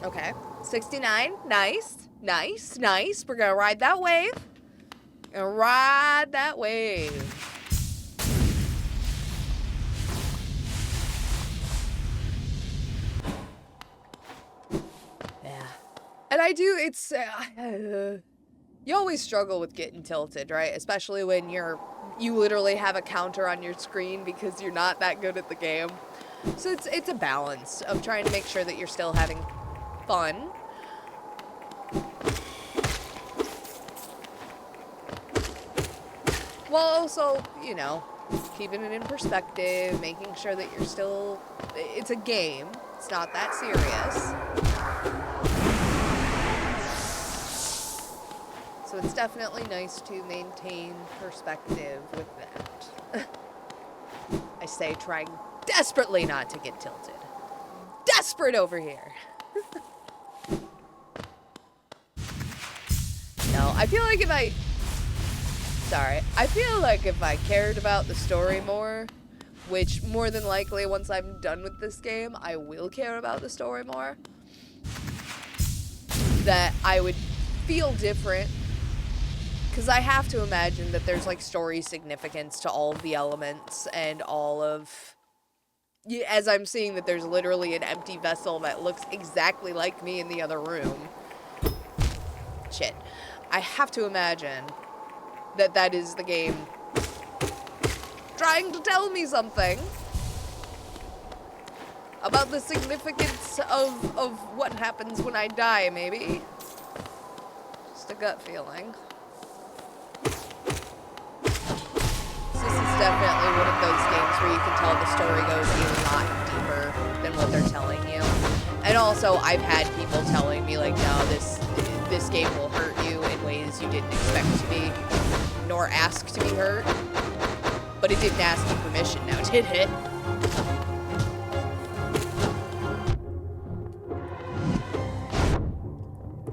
Okay. 69. Nice. Nice. Nice. We're gonna ride that wave. Gonna ride that wave. Yeah. And I do, it's... you always struggle with getting tilted, right? Especially when you literally have a counter on your screen because you're not that good at the game. So it's a balance of trying to make sure that you're still having fun. While also, you know, keeping it in perspective, making sure that you're still... It's a game. It's not that serious. So it's definitely nice to maintain perspective with that. I say trying desperately not to get tilted. Desperate over here. No, I feel like I feel like if I cared about the story more, which more than likely once I'm done with this game, I will care about the story more, that I would feel different. Because I have to imagine that there's, like, story significance to all of the elements and all of... As I'm seeing that there's literally an empty vessel that looks exactly like me in the other room. Shit. I have to imagine that that is the game trying to tell me something about the significance of what happens when I die, maybe. Just a gut feeling. This is definitely one of those games where you can tell the story goes a lot deeper than what they're telling you. And also, I've had people telling me, like, no, this game will hurt you in ways you didn't expect to be, nor ask to be hurt. But it didn't ask you permission now, did it?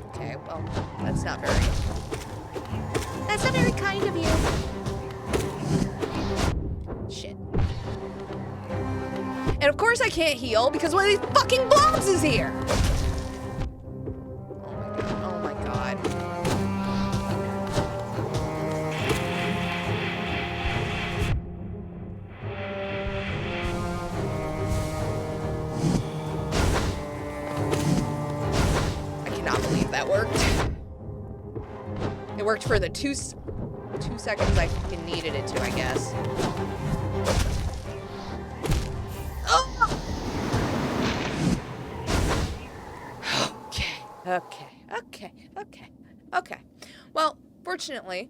Okay, well, that's not very kind of you. Shit. And of course I can't heal because one of these fucking blobs is here! Oh my god. I cannot believe that worked. It worked for the two seconds I fucking needed it to, I guess. Oh! Okay. Well, fortunately,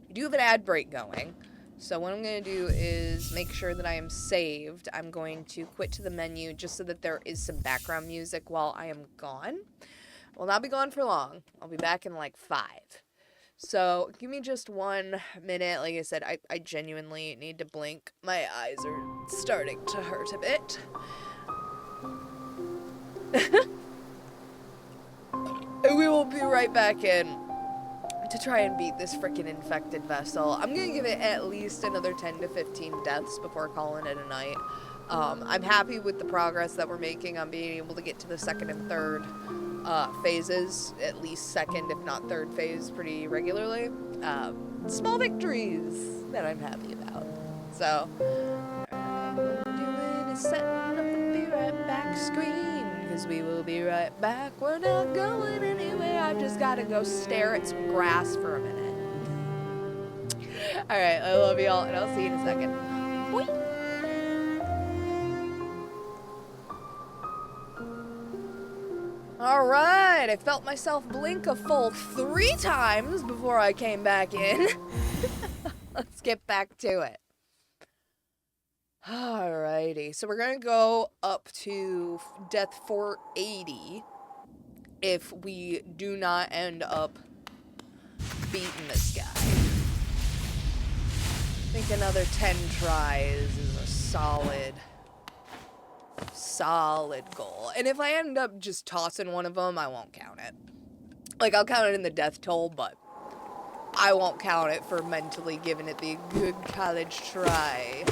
we do have an ad break going. So what I'm going to do is make sure that I am saved. I'm going to quit to the menu just so that there is some background music while I am gone. I will not be gone for long. I'll be back in like 5. So, give me just 1 minute. Like I said, I genuinely need to blink. My eyes are starting to hurt a bit. And we will be right back in to try and beat this freaking infected vessel. I'm gonna give it at least another 10 to 15 deaths before calling it a night. I'm happy with the progress that we're making on being able to get to the 2nd and 3rd phases, at least 2nd, if not 3rd phase, pretty regularly. Small victories that I'm happy about. So, what we're doing is setting up the be right back screen, because we will be right back. We're not going anywhere. I just gotta go stare at some grass for a minute. Alright, I love y'all, and I'll see you in a second. Boing. Alright, I felt myself blink a full 3 times before I came back in. Let's get back to it. Alrighty, so we're gonna go up to death 480 if we do not end up beating this guy. I think another 10 tries is a solid goal. And if I end up just tossing one of them, I won't count it. Like, I'll count it in the death toll, but I won't count it for mentally giving it the good college try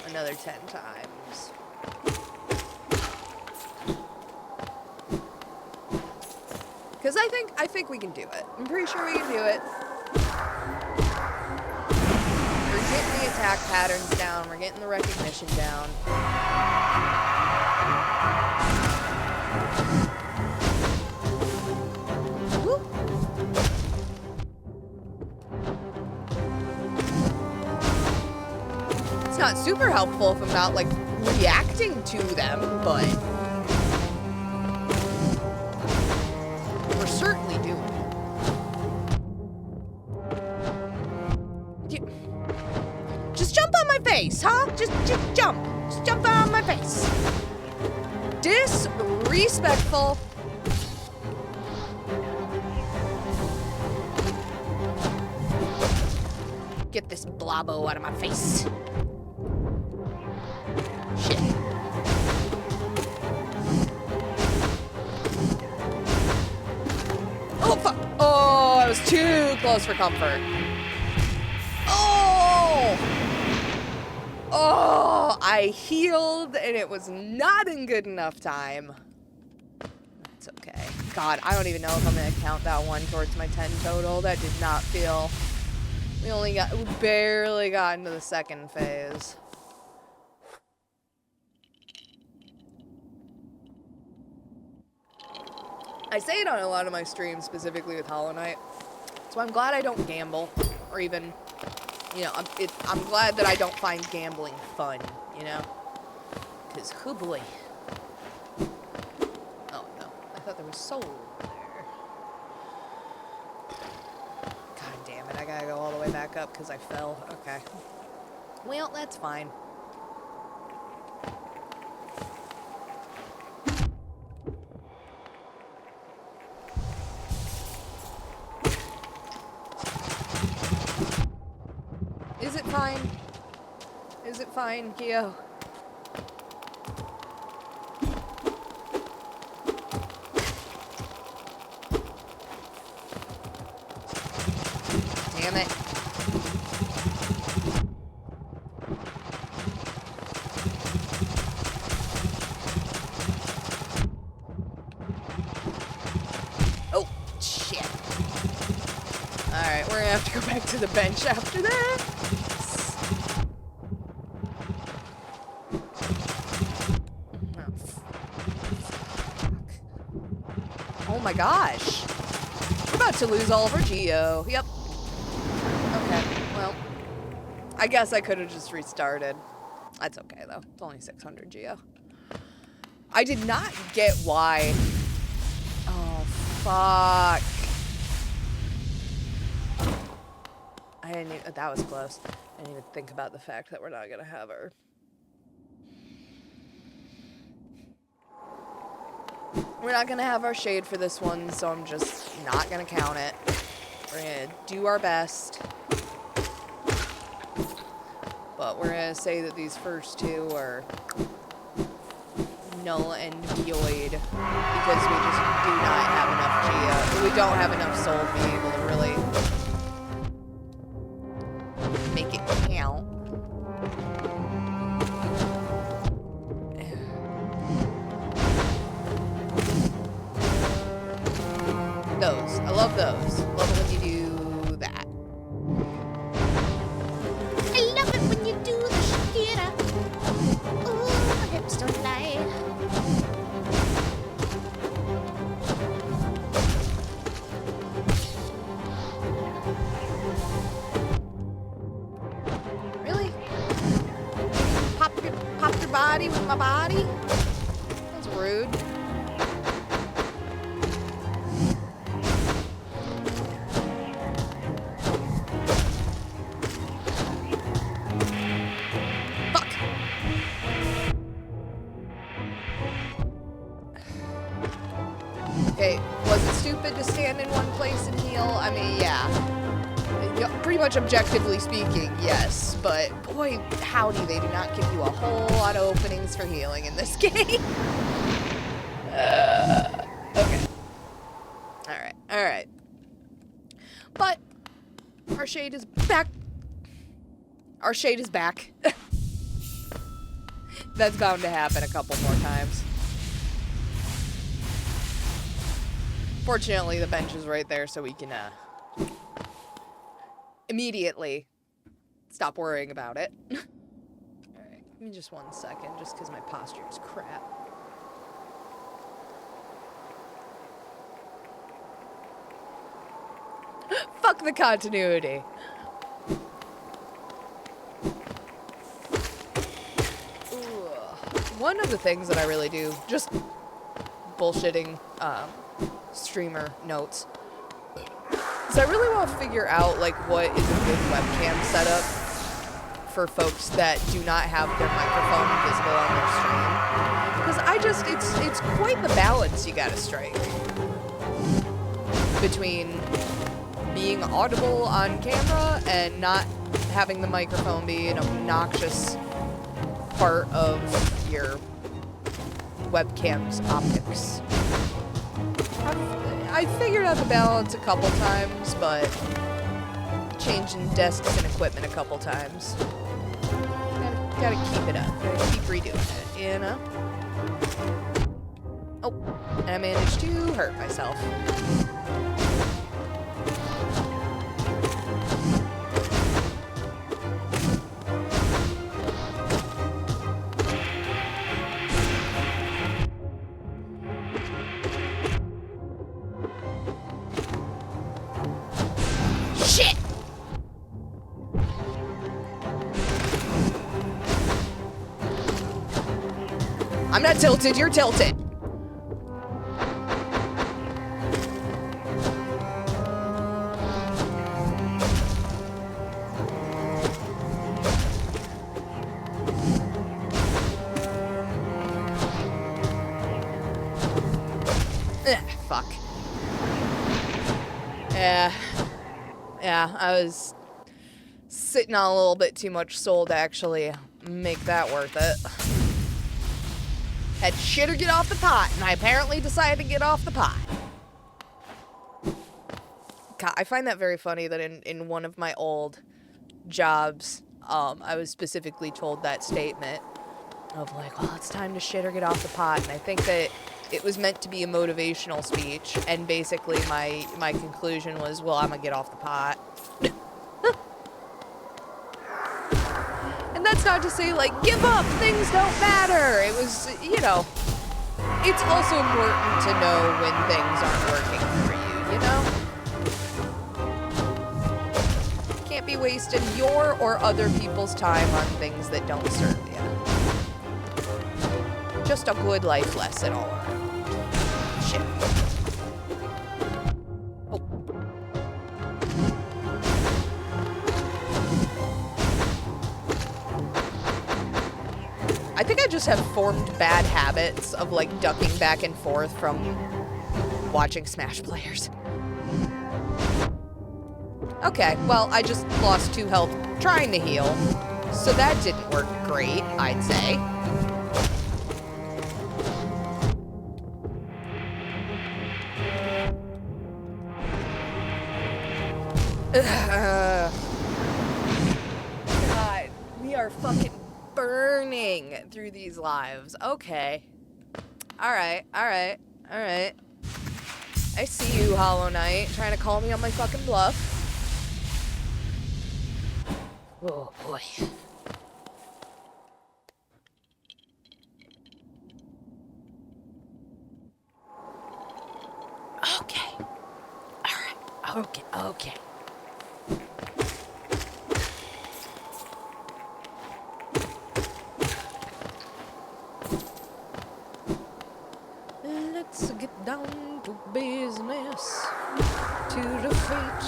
another 10 times. Because I think we can do it. I'm pretty sure we can do it. We're getting the attack patterns down. We're getting the recognition down. Woo. It's not super helpful if I'm not, like, reacting to them, but we're certainly doing it. Just jump on my face, huh? Just jump. Just jump on my face. Disrespectful. Get this blobbo out of my face. Shit. Oh, fuck. Oh, I was too close for comfort. Oh! Oh, I healed, and it was not in good enough time. That's okay. God, I don't even know if I'm going to count that one towards my 10 total. That did not feel... We barely got into the second phase. I say it on a lot of my streams, specifically with Hollow Knight. So I'm glad I don't gamble, or even, you know, I'm glad that I don't find gambling fun, you know? Because, oh boy. Oh, no. I thought there was soul there. God damn it, I gotta go all the way back up because I fell. Okay. Well, that's fine. Is it fine? Is it fine, Kyo? Damn it. Oh, shit. Alright, we're gonna have to go back to the bench after that. Oh my gosh. We're about to lose all of our Geo. Yep. Okay, well. I guess I could have just restarted. That's okay, though. It's only 600 Geo. I did not get why... Oh, fuck. I didn't even... That was close. I didn't even think about the fact that we're not gonna have our... We're not gonna have our shade for this one, so I'm just not gonna count it. We're gonna do our best. But we're gonna say that these first two are null and void because we just do not have enough Geo. We don't have enough soul to be able to really make it count. Those. I love those. Love it when you do that. I love it when you do the Shakira. Ooh, my hips don't lie. Really? Pop your body with my body? That's rude. Okay, was it stupid to stand in one place and heal? I mean, yeah. Pretty much objectively speaking, yes. But boy, howdy, they do not give you a whole lot of openings for healing in this game. Okay. Alright. But our shade is back. Our shade is back. That's bound to happen a couple more times. Fortunately, the bench is right there, so we can immediately stop worrying about it. Alright, give me just 1 second, just because my posture is crap. Fuck the continuity. One of the things that I really do, just bullshitting streamer notes, is I really want to figure out like what is a good webcam setup for folks that do not have their microphone visible on their stream. Because it's quite the balance you gotta strike between being audible on camera and not having the microphone be an obnoxious part of your webcam's optics. I figured out the balance a couple times, but changing desks and equipment a couple times. Gotta keep it up. Gotta keep redoing it, you know? Oh, and I managed to hurt myself. I'm not tilted, you're tilted. Fuck. Yeah, I was sitting on a little bit too much soul to actually make that worth it. Had shit or get off the pot, and I apparently decided to get off the pot. God, I find that very funny that in one of my old jobs, I was specifically told that statement of like, well, it's time to shit or get off the pot, and I think that it was meant to be a motivational speech, and basically my conclusion was, well, I'm gonna get off the pot. And that's not to say, like, give up, things don't matter. It was, you know, it's also important to know when things aren't working for you, you know? Can't be wasting your or other people's time on things that don't serve you. Just a good life lesson all around. Shit. I think I just have formed bad habits of, like, ducking back and forth from watching Smash players. Okay, well, I just lost 2 health trying to heal, so that didn't work great, I'd say. God, we are fucking burning through these lives. Okay. Alright. I see you, Hollow Knight, trying to call me on my fucking bluff. Oh, boy. Okay. Alright. Okay. Let's get down to business, to the fate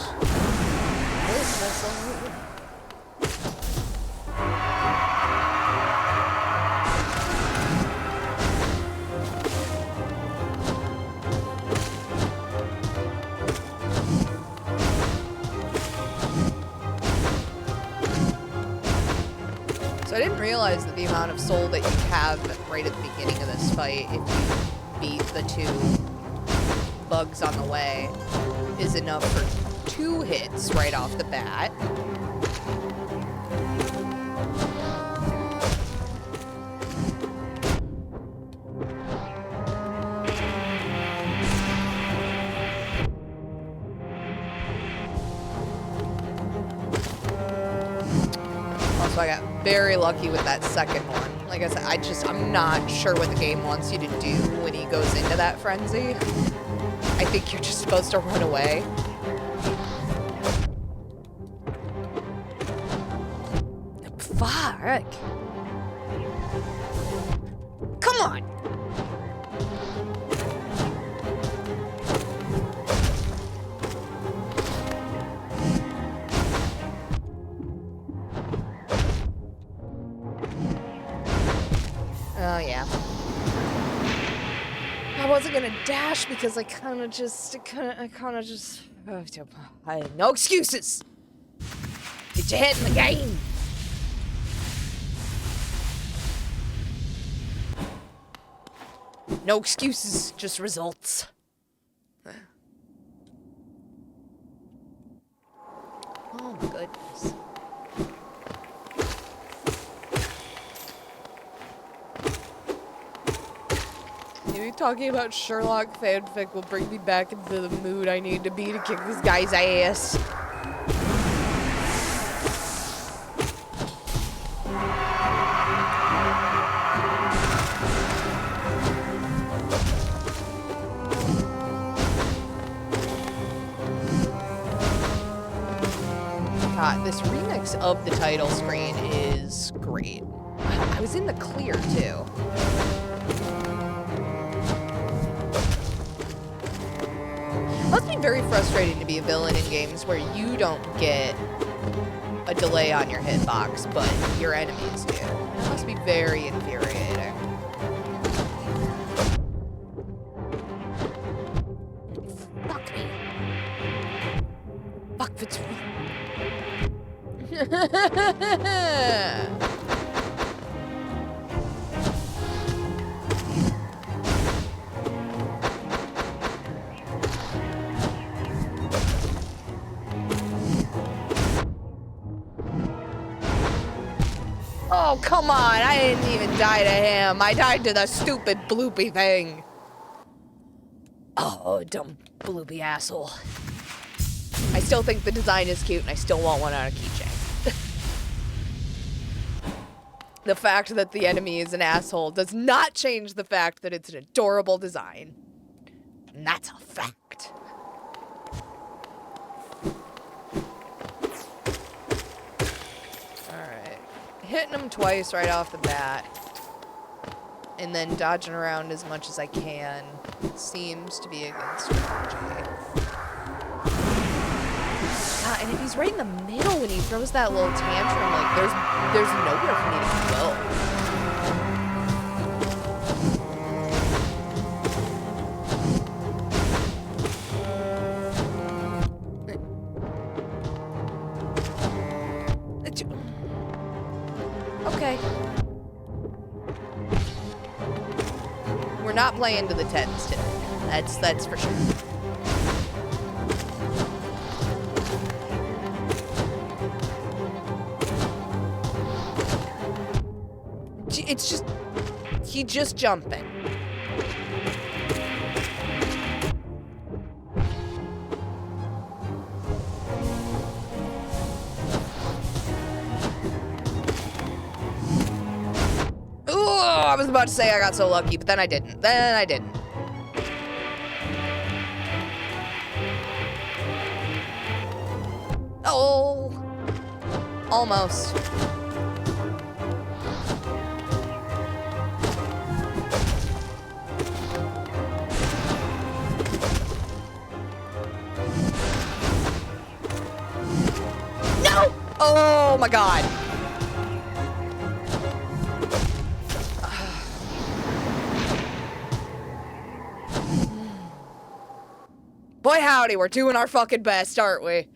this vessel. realize that the amount of soul that you have right at the beginning of this fight, if you beat the 2 bugs on the way, is enough for 2 hits right off the bat. Also, I got very lucky with that second one. Like I said, I'm not sure what the game wants you to do when he goes into that frenzy. I think you're just supposed to run away. Fuck. Come on. Oh, yeah. I wasn't gonna dash because I kind of just... I had no excuses! Get your head in the game! No excuses, just results. Oh my goodness. Maybe talking about Sherlock fanfic will bring me back into the mood I need to be to kick this guy's ass. God, this remix of the title screen is great. I was in the clear, too. Must be very frustrating to be a villain in games where you don't get a delay on your hitbox, but your enemies do. That must be very infuriating. Fuck me. Fuck Fitz. Oh, come on. I didn't even die to him. I died to the stupid bloopy thing. Oh, dumb bloopy asshole. I still think the design is cute, and I still want one on a keychain. The fact that the enemy is an asshole does not change the fact that it's an adorable design. And that's a fact. Alright. Hitting him twice right off the bat. And then dodging around as much as I can seems to be a good strategy. And if he's right in the middle when he throws that little tantrum, like, there's nowhere for me to go. Okay. We're not playing to the 10s today. That's for sure. It's just, he just jumping. Ooh, I was about to say I got so lucky, but then I didn't. Oh, almost. Oh my god. Boy howdy, we're doing our fucking best, aren't we?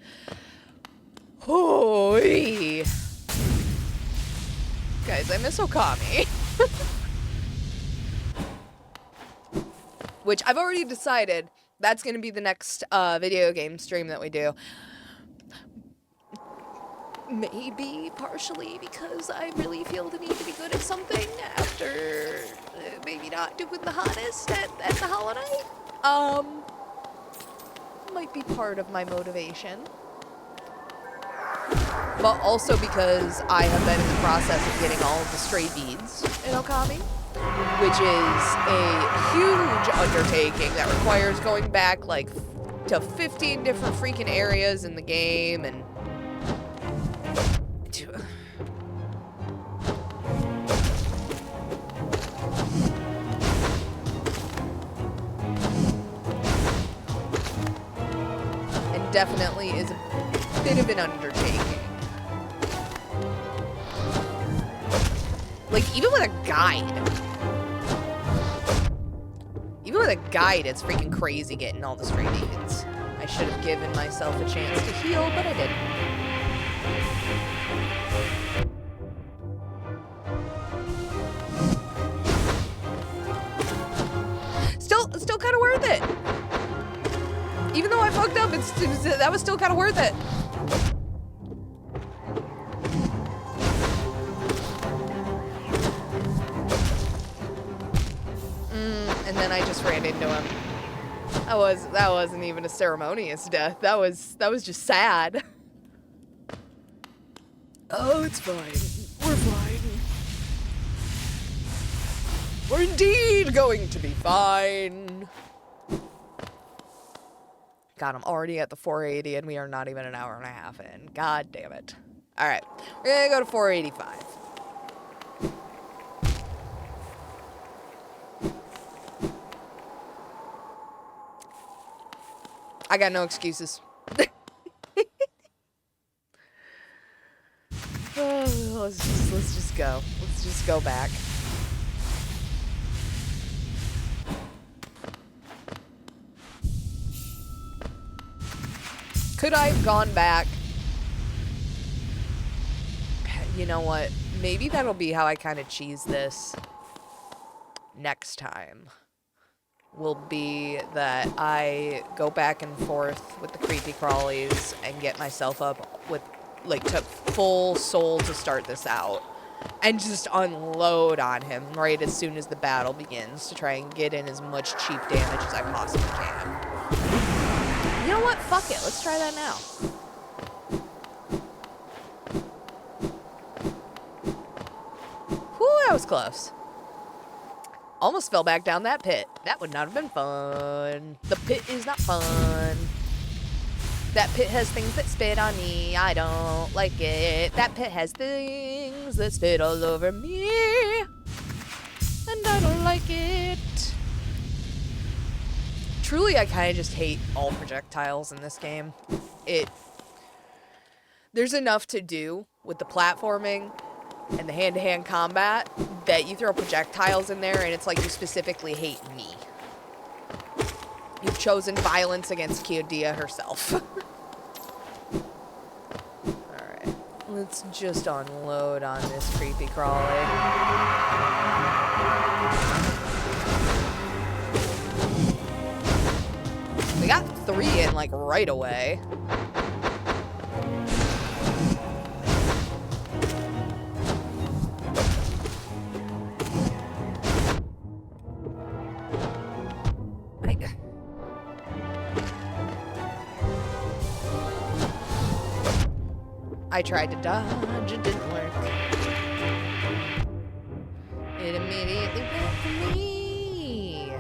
Hoo-wee. Guys, I miss Okami. Which I've already decided that's going to be the next video game stream that we do. Maybe partially because I really feel the need to be good at something after maybe not doing the hottest at the holiday. Might be part of my motivation. But also because I have been in the process of getting all of the stray beads in Okami, which is a huge undertaking that requires going back like to 15 different freaking areas in the game and definitely is a bit of an undertaking. Like, even with a guide, it's freaking crazy getting all the stray beads. I should have given myself a chance to heal, but I didn't. Still kind of worth it. Even though I fucked up, that was still kind of worth it. And then I just ran into him. That wasn't even a ceremonious death. That was just sad. Oh, it's fine. We're fine. We're indeed going to be fine. God, I'm already at the 480 and we are not even an hour and a half in. God damn it. Alright, we're gonna go to 485. I got no excuses. Let's just go. Let's just go back. Could I have gone back? You know what? Maybe that'll be how I kind of cheese this next time. Will be that I go back and forth with the creepy crawlies and get myself up with, like, to full soul to start this out. And just unload on him right as soon as the battle begins to try and get in as much cheap damage as I possibly can. You know what? Fuck it. Let's try that now. Whew, that was close. Almost fell back down that pit. That would not have been fun. The pit is not fun. That pit has things that spit on me. I don't like it. That pit has things that spit all over me. And I don't like it. Truly, I kind of just hate all projectiles in this game. There's enough to do with the platforming and the hand-to-hand combat that you throw projectiles in there and it's like you specifically hate me. You've chosen violence against Kyodia herself. Alright, let's just unload on this creepy crawly. We got 3 in, like, right away. I tried to dodge, it didn't work. It immediately went for me.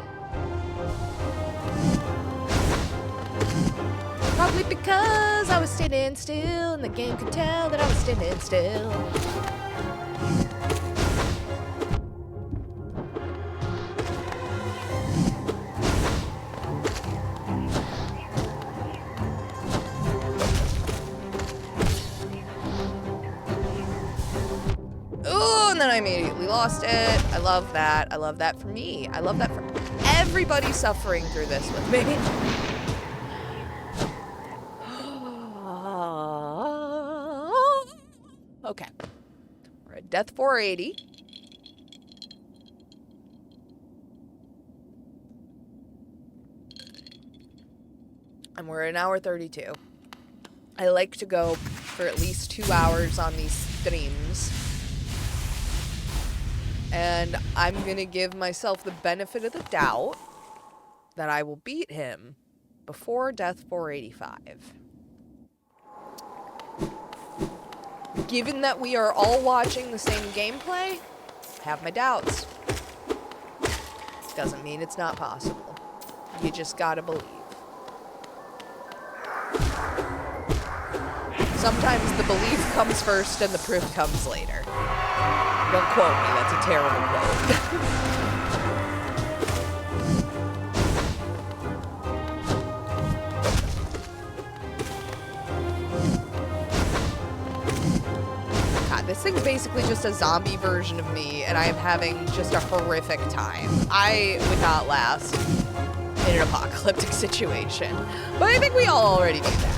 Probably because I was standing still and the game could tell that I was standing still. And then I immediately lost it. I love that. I love that for me. I love that for everybody suffering through this with me. Okay. We're a Death 480. And we're at 1:32. I like to go for at least 2 hours on these streams. And I'm gonna give myself the benefit of the doubt that I will beat him before Death 485. Given that we are all watching the same gameplay, I have my doubts. Doesn't mean it's not possible. You just gotta believe. Sometimes the belief comes first and the proof comes later. Don't quote me, that's a terrible quote. God, this thing's basically just a zombie version of me, and I am having just a horrific time. I would not last in an apocalyptic situation, but I think we all already knew that.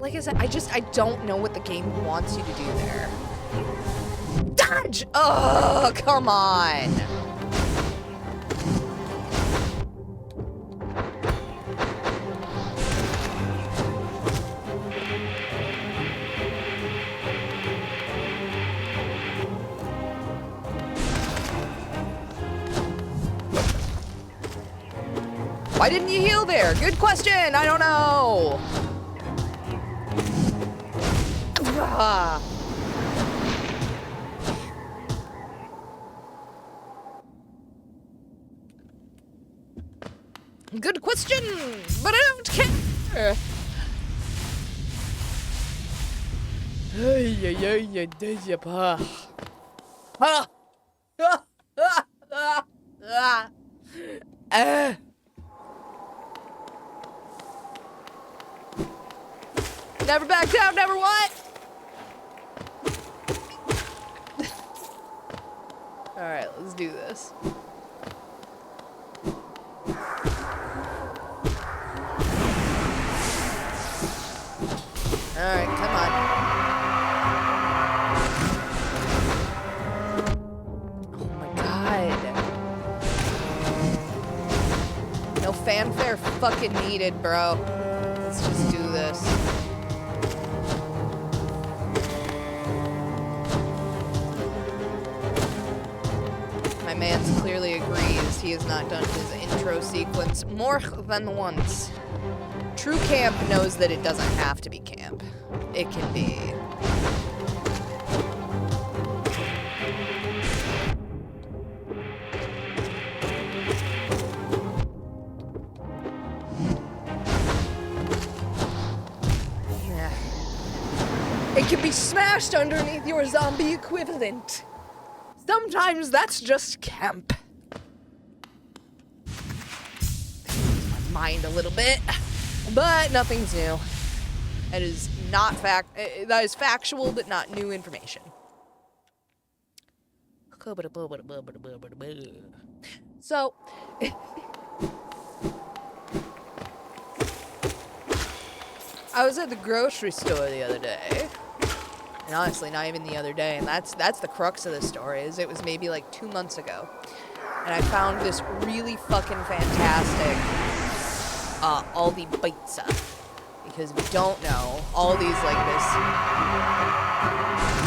Like I said, I don't know what the game wants you to do there. Dodge! Oh, come on! Why didn't you heal there? Good question, I don't know. Good question, but I don't care. Never back down, never what? Alright, let's do this. Alright, come on. Oh my god. No fanfare fucking needed, bro. Let's just do this. My man's clearly agrees he has not done his intro sequence more than once. True camp knows that it doesn't have to be camp. It can be. Yeah. It can be smashed underneath your zombie equivalent. Sometimes that's just camp. My mind a little bit. But nothing's new. That is not that is factual, but not new information. So, I was at the grocery store the other day. And honestly, not even the other day. And that's the crux of the story, is it was maybe like 2 months ago. And I found this really fucking fantastic Aldi pizza. Because if you don't know, Aldi's like this.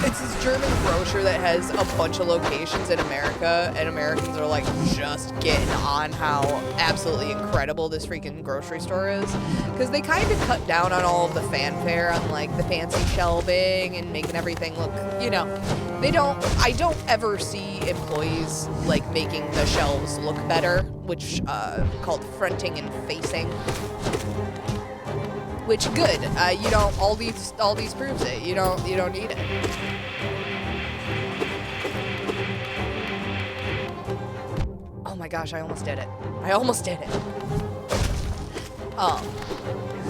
It's this German grocer that has a bunch of locations in America, and Americans are like just getting on how absolutely incredible this freaking grocery store is. Because they kind of cut down on all of the fanfare on like the fancy shelving and making everything look, you know, I don't ever see employees like making the shelves look better, which called fronting and facing. Which good, you don't, all these proves it, you don't need it. my gosh, I almost did it. I almost did it.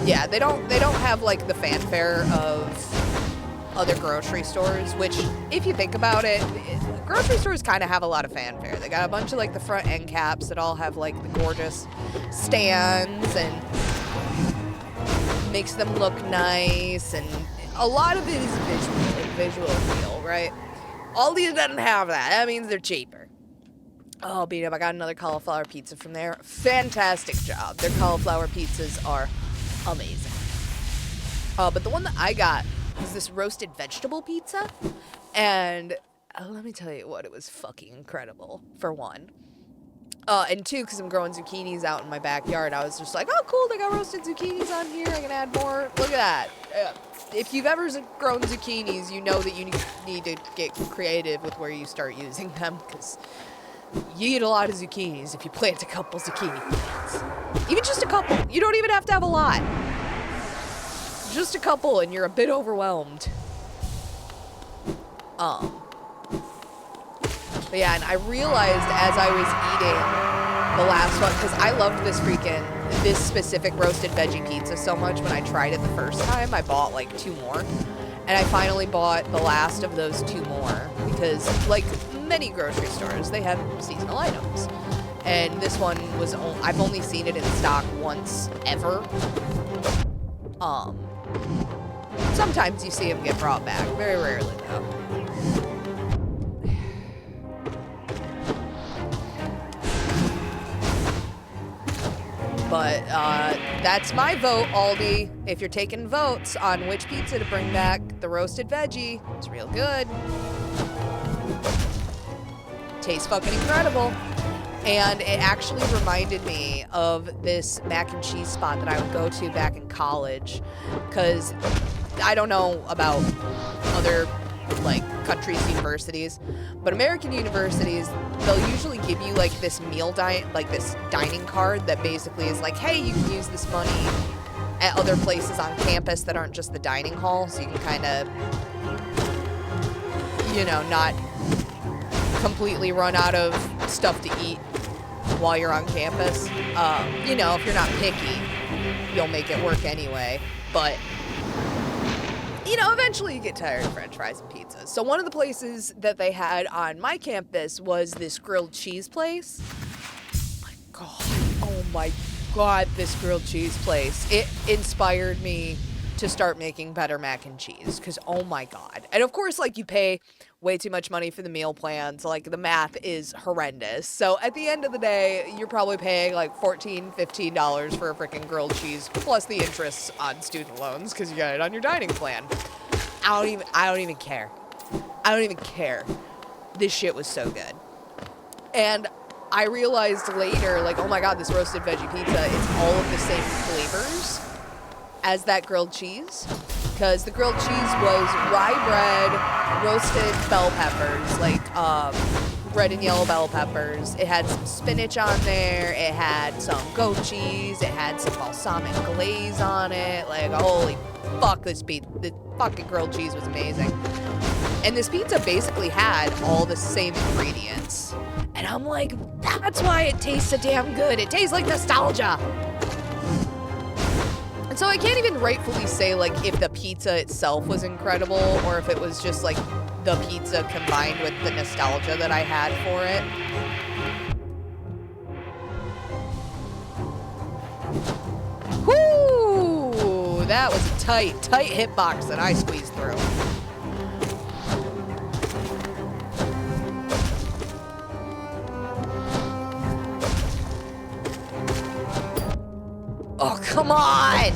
Yeah, they don't have like the fanfare of other grocery stores, which if you think about it, grocery stores kind of have a lot of fanfare. They got a bunch of like the front end caps that all have like the gorgeous stands and makes them look nice, and a lot of it is visual appeal, right? Aldi's doesn't have that. That means they're cheaper. Oh, beat up. I got another cauliflower pizza from there. Fantastic job. Their cauliflower pizzas are amazing. But the one that I got was this roasted vegetable pizza. And let me tell you what, it was fucking incredible, for one. And two, because I'm growing zucchinis out in my backyard, I was just like, oh, cool, they got roasted zucchinis on here. I can add more. Look at that. If you've ever grown zucchinis, you know that you need to get creative with where you start using them, because you eat a lot of zucchinis if you plant a couple zucchini plants. Even just a couple. You don't even have to have a lot. Just a couple, and you're a bit overwhelmed. But yeah, and I realized as I was eating the last one, because I loved this specific roasted veggie pizza so much. When I tried it the first time, I bought like 2 more. And I finally bought the last of those 2 more because, like many grocery stores, they have seasonal items. And this one was, I've only seen it in stock once ever. Sometimes you see them get brought back. Very rarely, though. But that's my vote, Aldi. If you're taking votes on which pizza to bring back, the roasted veggie, it's real good. Tastes fucking incredible. And it actually reminded me of this mac and cheese spot that I would go to back in college. Because I don't know about other like countries' universities, but American universities, they'll usually give you like this this dining card that basically is like, hey, you can use this money at other places on campus that aren't just the dining hall, so you can kind of, you know, not completely run out of stuff to eat while you're on campus. You know, if you're not picky, you'll make it work anyway, but you know, eventually you get tired of french fries and pizzas. So one of the places that they had on my campus was this grilled cheese place. Oh my God, this grilled cheese place. It inspired me to start making better mac and cheese, because oh my God. And of course, like, you pay way too much money for the meal plans. Like, the math is horrendous. So at the end of the day, you're probably paying like $14, $15 for a freaking grilled cheese, plus the interest on student loans, because you got it on your dining plan. I don't even care. I don't even care. This shit was so good. And I realized later, like, oh my God, this roasted veggie pizza, it's all of the same flavors as that grilled cheese. Because the grilled cheese was rye bread, roasted bell peppers, like red and yellow bell peppers. It had some spinach on there. It had some goat cheese. It had some balsamic glaze on it. Like, holy fuck, this fucking grilled cheese was amazing. And this pizza basically had all the same ingredients. And I'm like, that's why it tastes so damn good. It tastes like nostalgia. And so I can't even rightfully say, like, if the pizza itself was incredible or if it was just, like, the pizza combined with the nostalgia that I had for it. Whoo! That was a tight hitbox that I squeezed through. Oh, come on!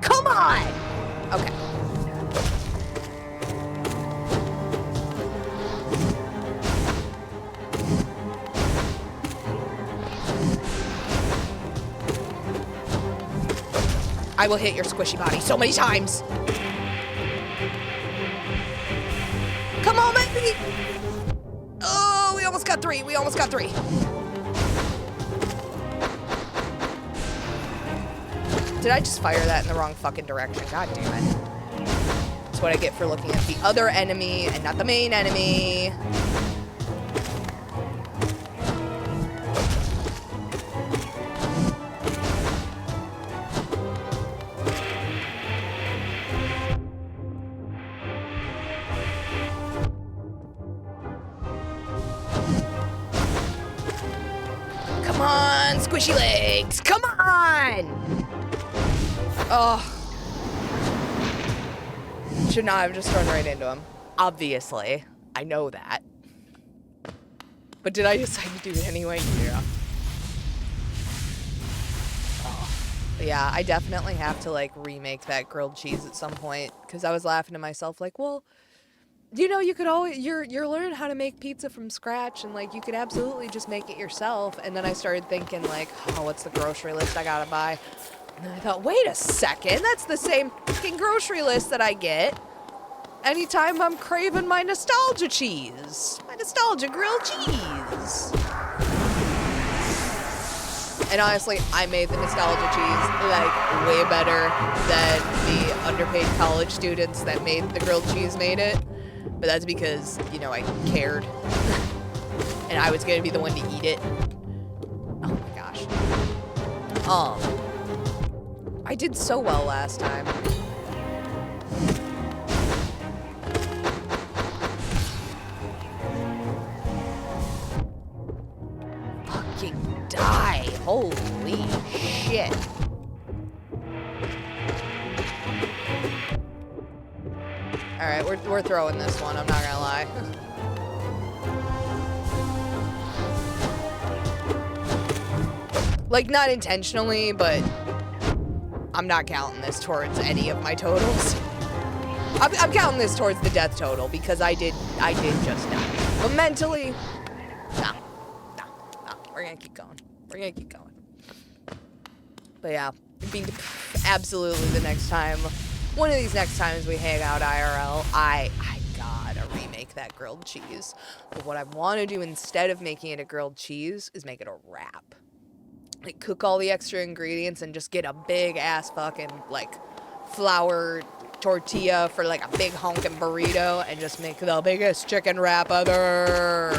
Come on! Okay. I will hit your squishy body so many times. Come on, baby! Oh, we almost got 3. We almost got 3. Did I just fire that in the wrong fucking direction? God damn it. That's what I get for looking at the other enemy and not the main enemy. Come on, squishy legs. Come on. Oh. Should not have just run right into him. Obviously. I know that. But did I decide to do it anyway? Yeah. Oh. Yeah, I definitely have to, like, remake that grilled cheese at some point. Because I was laughing to myself, like, well, you know, you could always, you're learning how to make pizza from scratch, and, like, you could absolutely just make it yourself. And then I started thinking, like, oh, what's the grocery list I gotta buy? And I thought, wait a second, that's the same fucking grocery list that I get anytime I'm craving my nostalgia cheese. My nostalgia grilled cheese. And honestly, I made the nostalgia cheese, like, way better than the underpaid college students that made the grilled cheese made it. But that's because, you know, I cared. And I was gonna be the one to eat it. Oh my gosh. I did so well last time. Fucking die. Holy shit. Alright, we're throwing this one, I'm not gonna lie. Like, not intentionally, but I'm not counting this towards any of my totals. I'm counting this towards the death total because I did just die. But mentally, no. We're gonna keep going. We're gonna keep going. But yeah, it'd be absolutely the next time, one of these next times we hang out IRL, I gotta remake that grilled cheese. But what I want to do instead of making it a grilled cheese is make it a wrap. Like, cook all the extra ingredients and just get a big ass fucking, like, flour tortilla for, like, a big honkin' burrito and just make the biggest chicken wrap ever.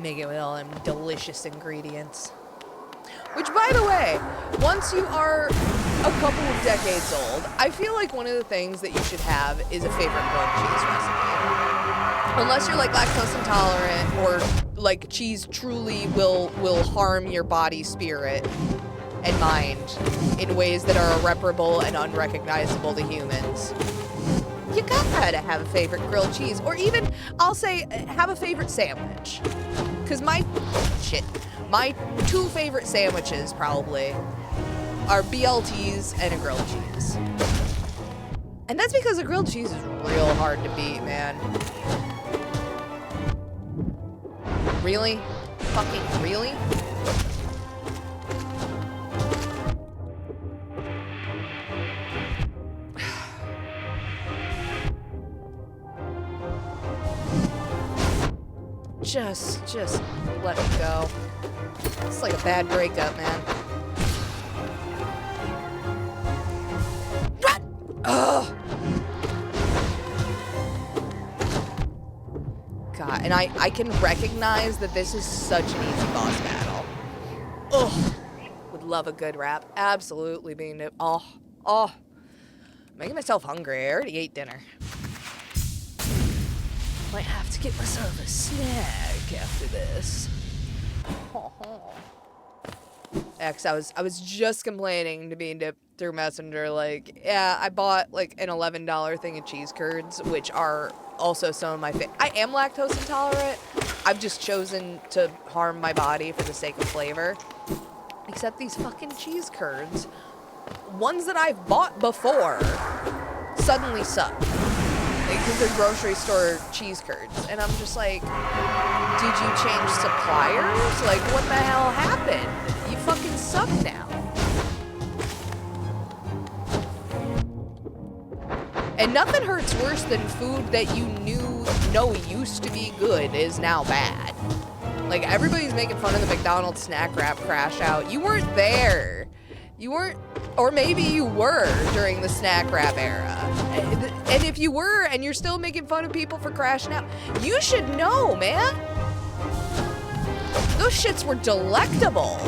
Make it with all them delicious ingredients. Which, by the way, once you are a couple of decades old, I feel like one of the things that you should have is a favorite grilled cheese recipe. Unless you're, like, lactose intolerant or, like, cheese truly will harm your body, spirit, and mind in ways that are irreparable and unrecognizable to humans. You gotta have a favorite grilled cheese. Or even, I'll say, have a favorite sandwich. Because my two favorite sandwiches, probably, are BLTs and a grilled cheese. And that's because a grilled cheese is real hard to beat, man. Really? Fucking really? Just let me go. It's like a bad breakup, man. Run! Ugh! God, and I can recognize that this is such an easy boss battle. Ugh. Would love a good rap. Absolutely being it. Oh. Making myself hungry. I already ate dinner. Might have to get myself a snack after this. Cause I was just complaining to being dipped through Messenger, like, yeah, I bought like an $11 thing of cheese curds, which are also some of my I am lactose intolerant. I've just chosen to harm my body for the sake of flavor. Except these fucking cheese curds, ones that I've bought before, suddenly suck. Because they're grocery store cheese curds. And I'm just like, did you change suppliers? Like, what the hell happened? You fucking suck now. And nothing hurts worse than food that you know used to be good is now bad. Like, everybody's making fun of the McDonald's snack wrap crash out. You weren't there. You weren't Or maybe you were during the snack wrap era. And if you were and you're still making fun of people for crashing out, you should know, man. Those shits were delectable.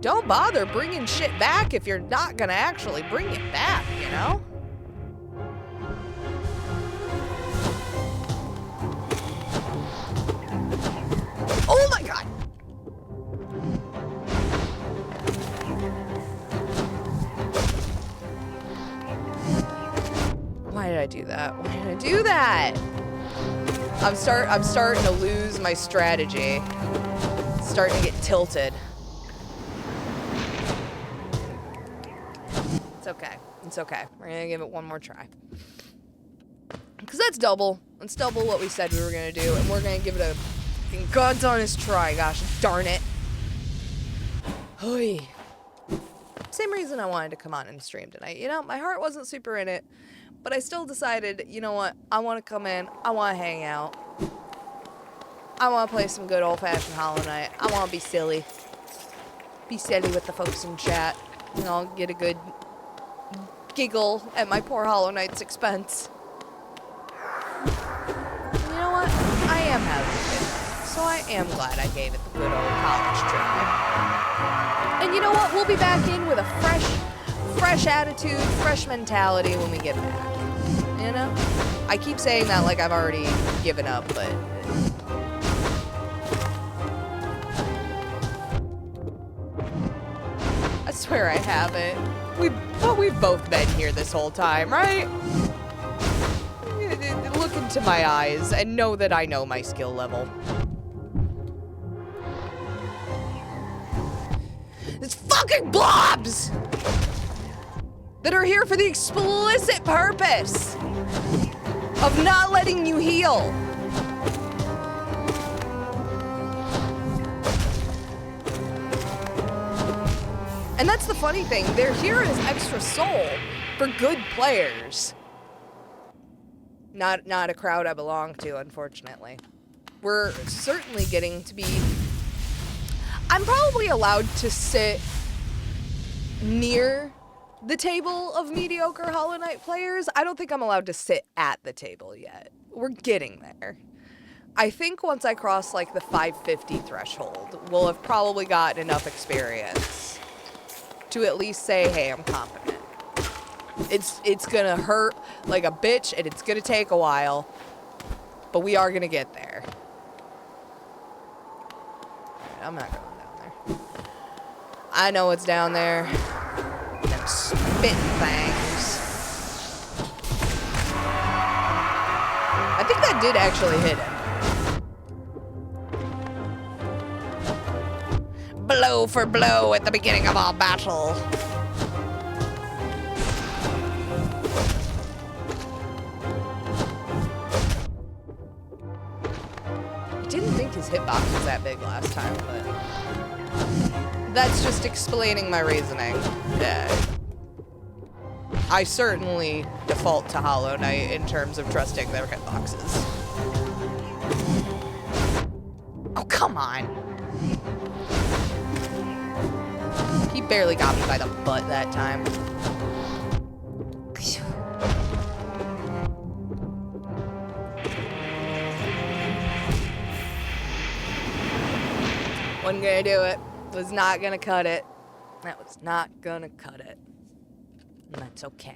Don't bother bringing shit back if you're not gonna actually bring it back, you know? Oh my god! Why did I do that? Why did I do that? I'm starting to lose my strategy. It's starting to get tilted. It's okay. It's okay. We're gonna give it one more try. Because that's double. That's double what we said we were gonna do, and we're gonna give it a fucking god's honest try. Gosh darn it. Oy. Same reason I wanted to come on and stream tonight. You know, my heart wasn't super in it, but I still decided, you know what? I want to come in. I want to hang out. I want to play some good old-fashioned Hollow Knight. I want to be silly. Be silly with the folks in chat. And I'll get a good giggle at my poor Hollow Knight's expense. You know what? I am having it. So I am glad I gave it the good old college try. And you know what? We'll be back in with a fresh attitude, fresh mentality when we get back. You know? I keep saying that like I've already given up, but... I swear I haven't. We've both been here this whole time, right? Look into my eyes and know that I know my skill level. It's fucking blobs that are here for the explicit purpose of not letting you heal. And that's the funny thing, they're here as extra soul for good players. Not a crowd I belong to, unfortunately. We're certainly getting to be... I'm probably allowed to sit near the table of mediocre Hollow Knight players. I don't think I'm allowed to sit at the table yet. We're getting there. I think once I cross like the 550 threshold, we'll have probably gotten enough experience to at least say, hey, I'm competent. It's gonna hurt like a bitch, and it's gonna take a while, but we are gonna get there. I'm not going down there. I know what's down there. Them spitting things. I think that did actually hit him. Blow for blow at the beginning of our battle. I didn't think his hitbox was that big last time, but that's just explaining my reasoning. I certainly default to Hollow Knight in terms of trusting their hitboxes. Oh, come on. He barely got me by the butt that time. Wasn't gonna do it. Was not gonna cut it. That was not gonna cut it. And that's okay.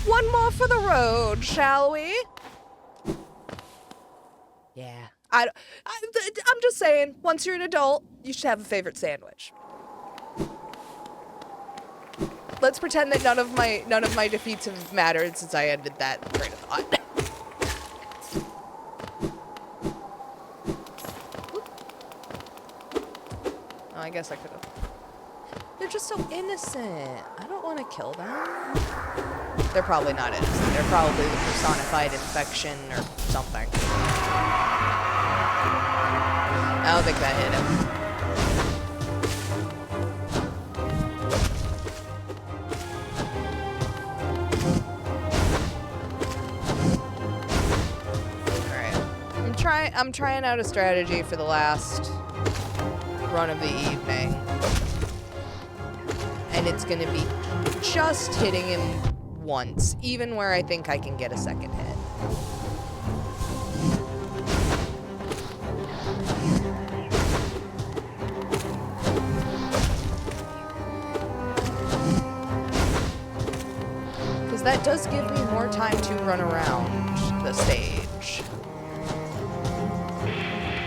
One more for the road, shall we? Yeah. I'm just saying, once you're an adult, you should have a favorite sandwich. Let's pretend that none of my defeats have mattered since I ended that train of thought. Oh, I guess I could have. They're just so innocent. I don't want to kill them. They're probably not innocent. They're probably the personified infection or something. I don't think that hit him. I'm trying out a strategy for the last run of the evening. And it's gonna be just hitting him once, even where I think I can get a second hit. Because that does give me more time to run around the stage.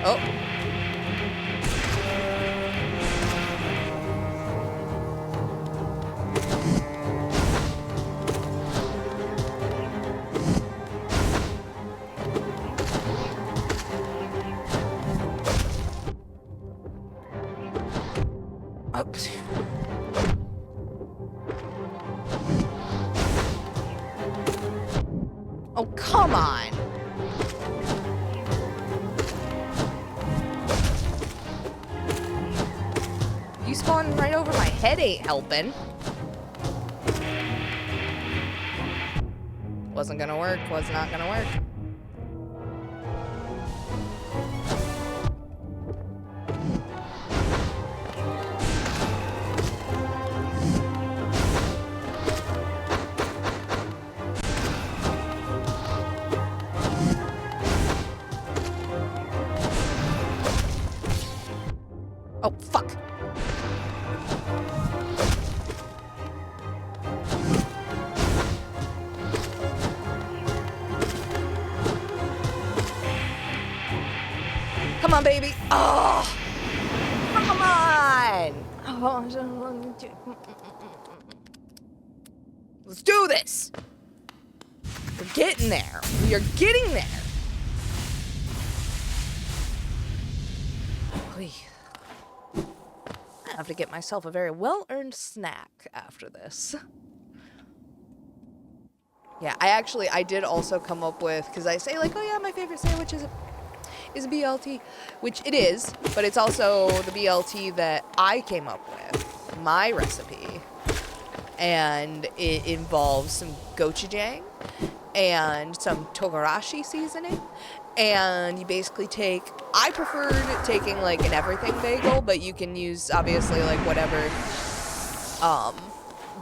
Oh. Oh, come on. You spawning right over my head ain't helping. Wasn't gonna work, was not gonna work. Oh, fuck. Come on, baby. Oh, come on. Let's do this. We're getting there. We are getting there. I have to get myself a very well-earned snack after this. Yeah, I did also come up with, because I say like, oh yeah, my favorite sandwich is a BLT, which it is, but it's also the BLT that I came up with, my recipe, and it involves some gochujang and some togarashi seasoning, and you basically take, I preferred taking like an everything bagel, but you can use obviously like whatever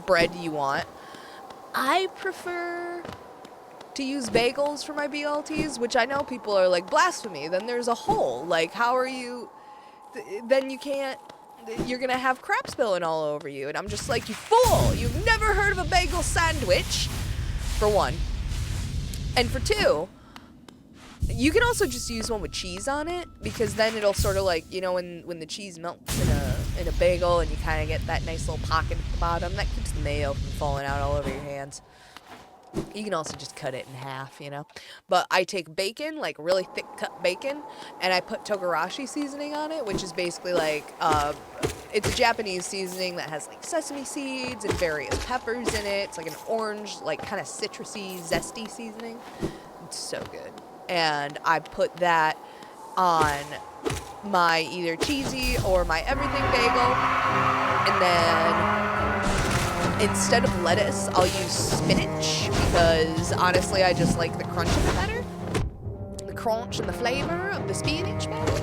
bread you want. I prefer to use bagels for my BLTs, which I know people are like, blasphemy, then there's a hole. Like, how are you, then you can't, you're gonna have crap spilling all over you. And I'm just like, you fool, you've never heard of a bagel sandwich, for one. And for two, you can also just use one with cheese on it, because then it'll sort of like, you know, when the cheese melts in a bagel and you kind of get that nice little pocket at the bottom, that keeps the mayo from falling out all over your hands. You can also just cut it in half, you know. But I take bacon, like really thick cut bacon, and I put togarashi seasoning on it, which is basically like, it's a Japanese seasoning that has like sesame seeds and various peppers in it. It's like an orange, like kind of citrusy, zesty seasoning. It's so good. And I put that on my either cheesy or my everything bagel. And then instead of lettuce, I'll use spinach, because honestly, I just like the crunch of it better. The crunch and the flavor of the spinach better.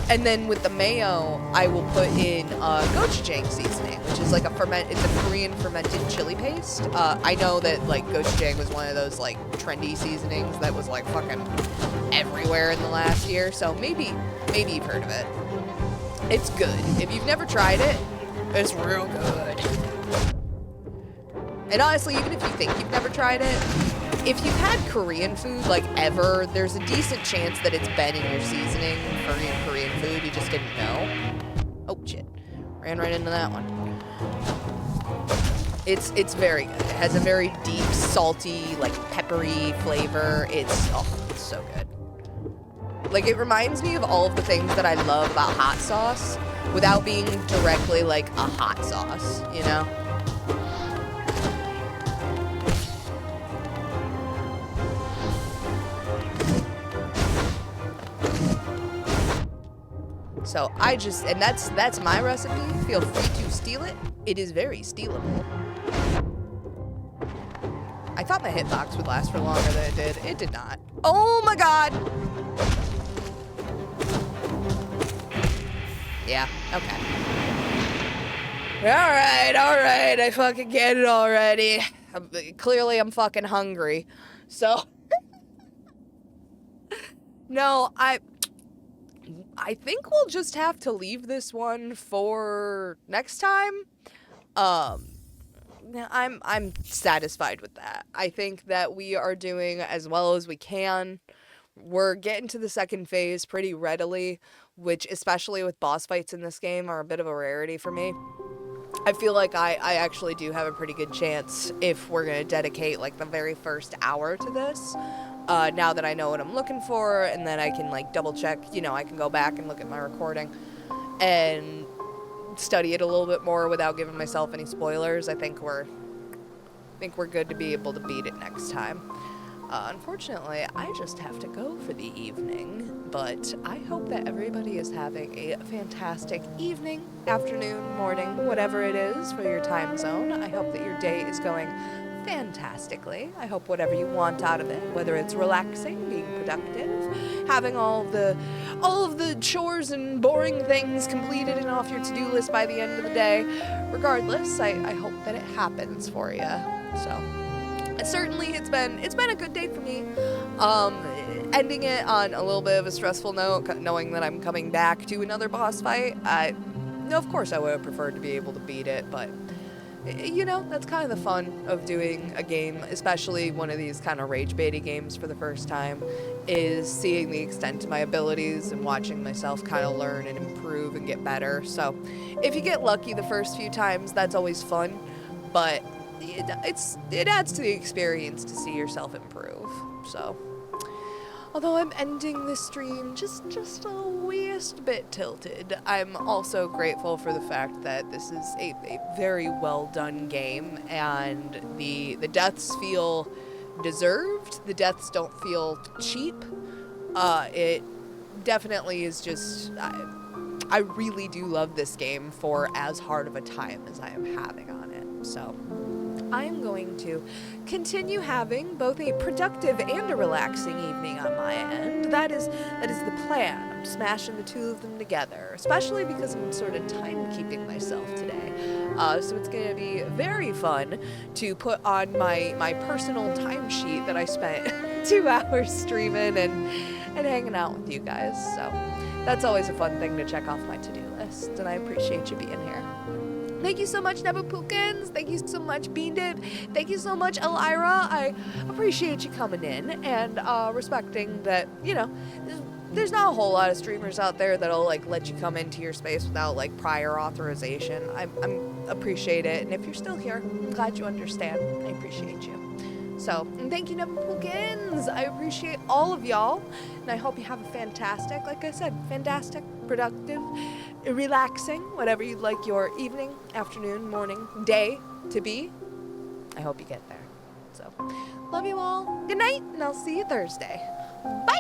And then with the mayo, I will put in gochujang seasoning, which is like it's a Korean fermented chili paste. I know that like gochujang was one of those like trendy seasonings that was like fucking everywhere in the last year. So maybe you've heard of it. It's good. If you've never tried it, it's real good. And honestly, even if you think you've never tried it, if you've had Korean food, like, ever, there's a decent chance that it's been in your seasoning for your Korean food. You just didn't know. Oh, shit. Ran right into that one. It's very good. It has a very deep, salty, like, peppery flavor. It's so good. Like, it reminds me of all of the things that I love about hot sauce without being directly, like, a hot sauce, you know? So and that's my recipe. Feel free to steal it. It is very stealable. I thought my hitbox would last for longer than it did. It did not. Oh my god! Yeah, okay. Alright, I fucking get it already. Clearly I'm fucking hungry. So, no, I think we'll just have to leave this one for next time. I'm satisfied with that. I think that we are doing as well as we can. We're getting to the second phase pretty readily, which, especially with boss fights in this game, are a bit of a rarity for me. I feel like I actually do have a pretty good chance if we're going to dedicate, like, the very first hour to this. Now that I know what I'm looking for, and then I can, like, double check, you know, I can go back and look at my recording and study it a little bit more without giving myself any spoilers. I think we're good to be able to beat it next time. Unfortunately, I just have to go for the evening, but I hope that everybody is having a fantastic evening, afternoon, morning, whatever it is for your time zone. I hope that your day is going fantastically. I hope whatever you want out of it, whether it's relaxing, being productive, having all of the chores and boring things completed and off your to-do list by the end of the day. Regardless, I hope that it happens for you. So, certainly it's been a good day for me. Ending it on a little bit of a stressful note, knowing that I'm coming back to another boss fight. Of course I would have preferred to be able to beat it, but you know, that's kind of the fun of doing a game, especially one of these kind of rage-baity games for the first time, is seeing the extent of my abilities and watching myself kind of learn and improve and get better. So if you get lucky the first few times, that's always fun, but it adds to the experience to see yourself improve. So, although I'm ending this stream just a weest bit tilted, I'm also grateful for the fact that this is a very well done game, and the deaths feel deserved. The deaths don't feel cheap. It definitely is just, I really do love this game for as hard of a time as I am having on it. So I am going to continue having both a productive and a relaxing evening on my end. That is the plan. I'm smashing the two of them together, especially because I'm sort of timekeeping myself today. So it's going to be very fun to put on my personal timesheet that I spent 2 hours streaming and hanging out with you guys. So that's always a fun thing to check off my to-do list, and I appreciate you being here. Thank you so much, Nebupookins. Thank you so much, Beandip. Thank you so much, Elira. I appreciate you coming in and respecting that, you know, there's not a whole lot of streamers out there that'll, like, let you come into your space without, like, prior authorization. I appreciate it. And if you're still here, I'm glad you understand. I appreciate you. So, and thank you, Nebupookins. I appreciate all of y'all. And I hope you have a fantastic, like I said, fantastic, productive, relaxing, whatever you'd like your evening, afternoon, morning, day to be. I hope you get there. So, love you all. Good night, and I'll see you Thursday. Bye!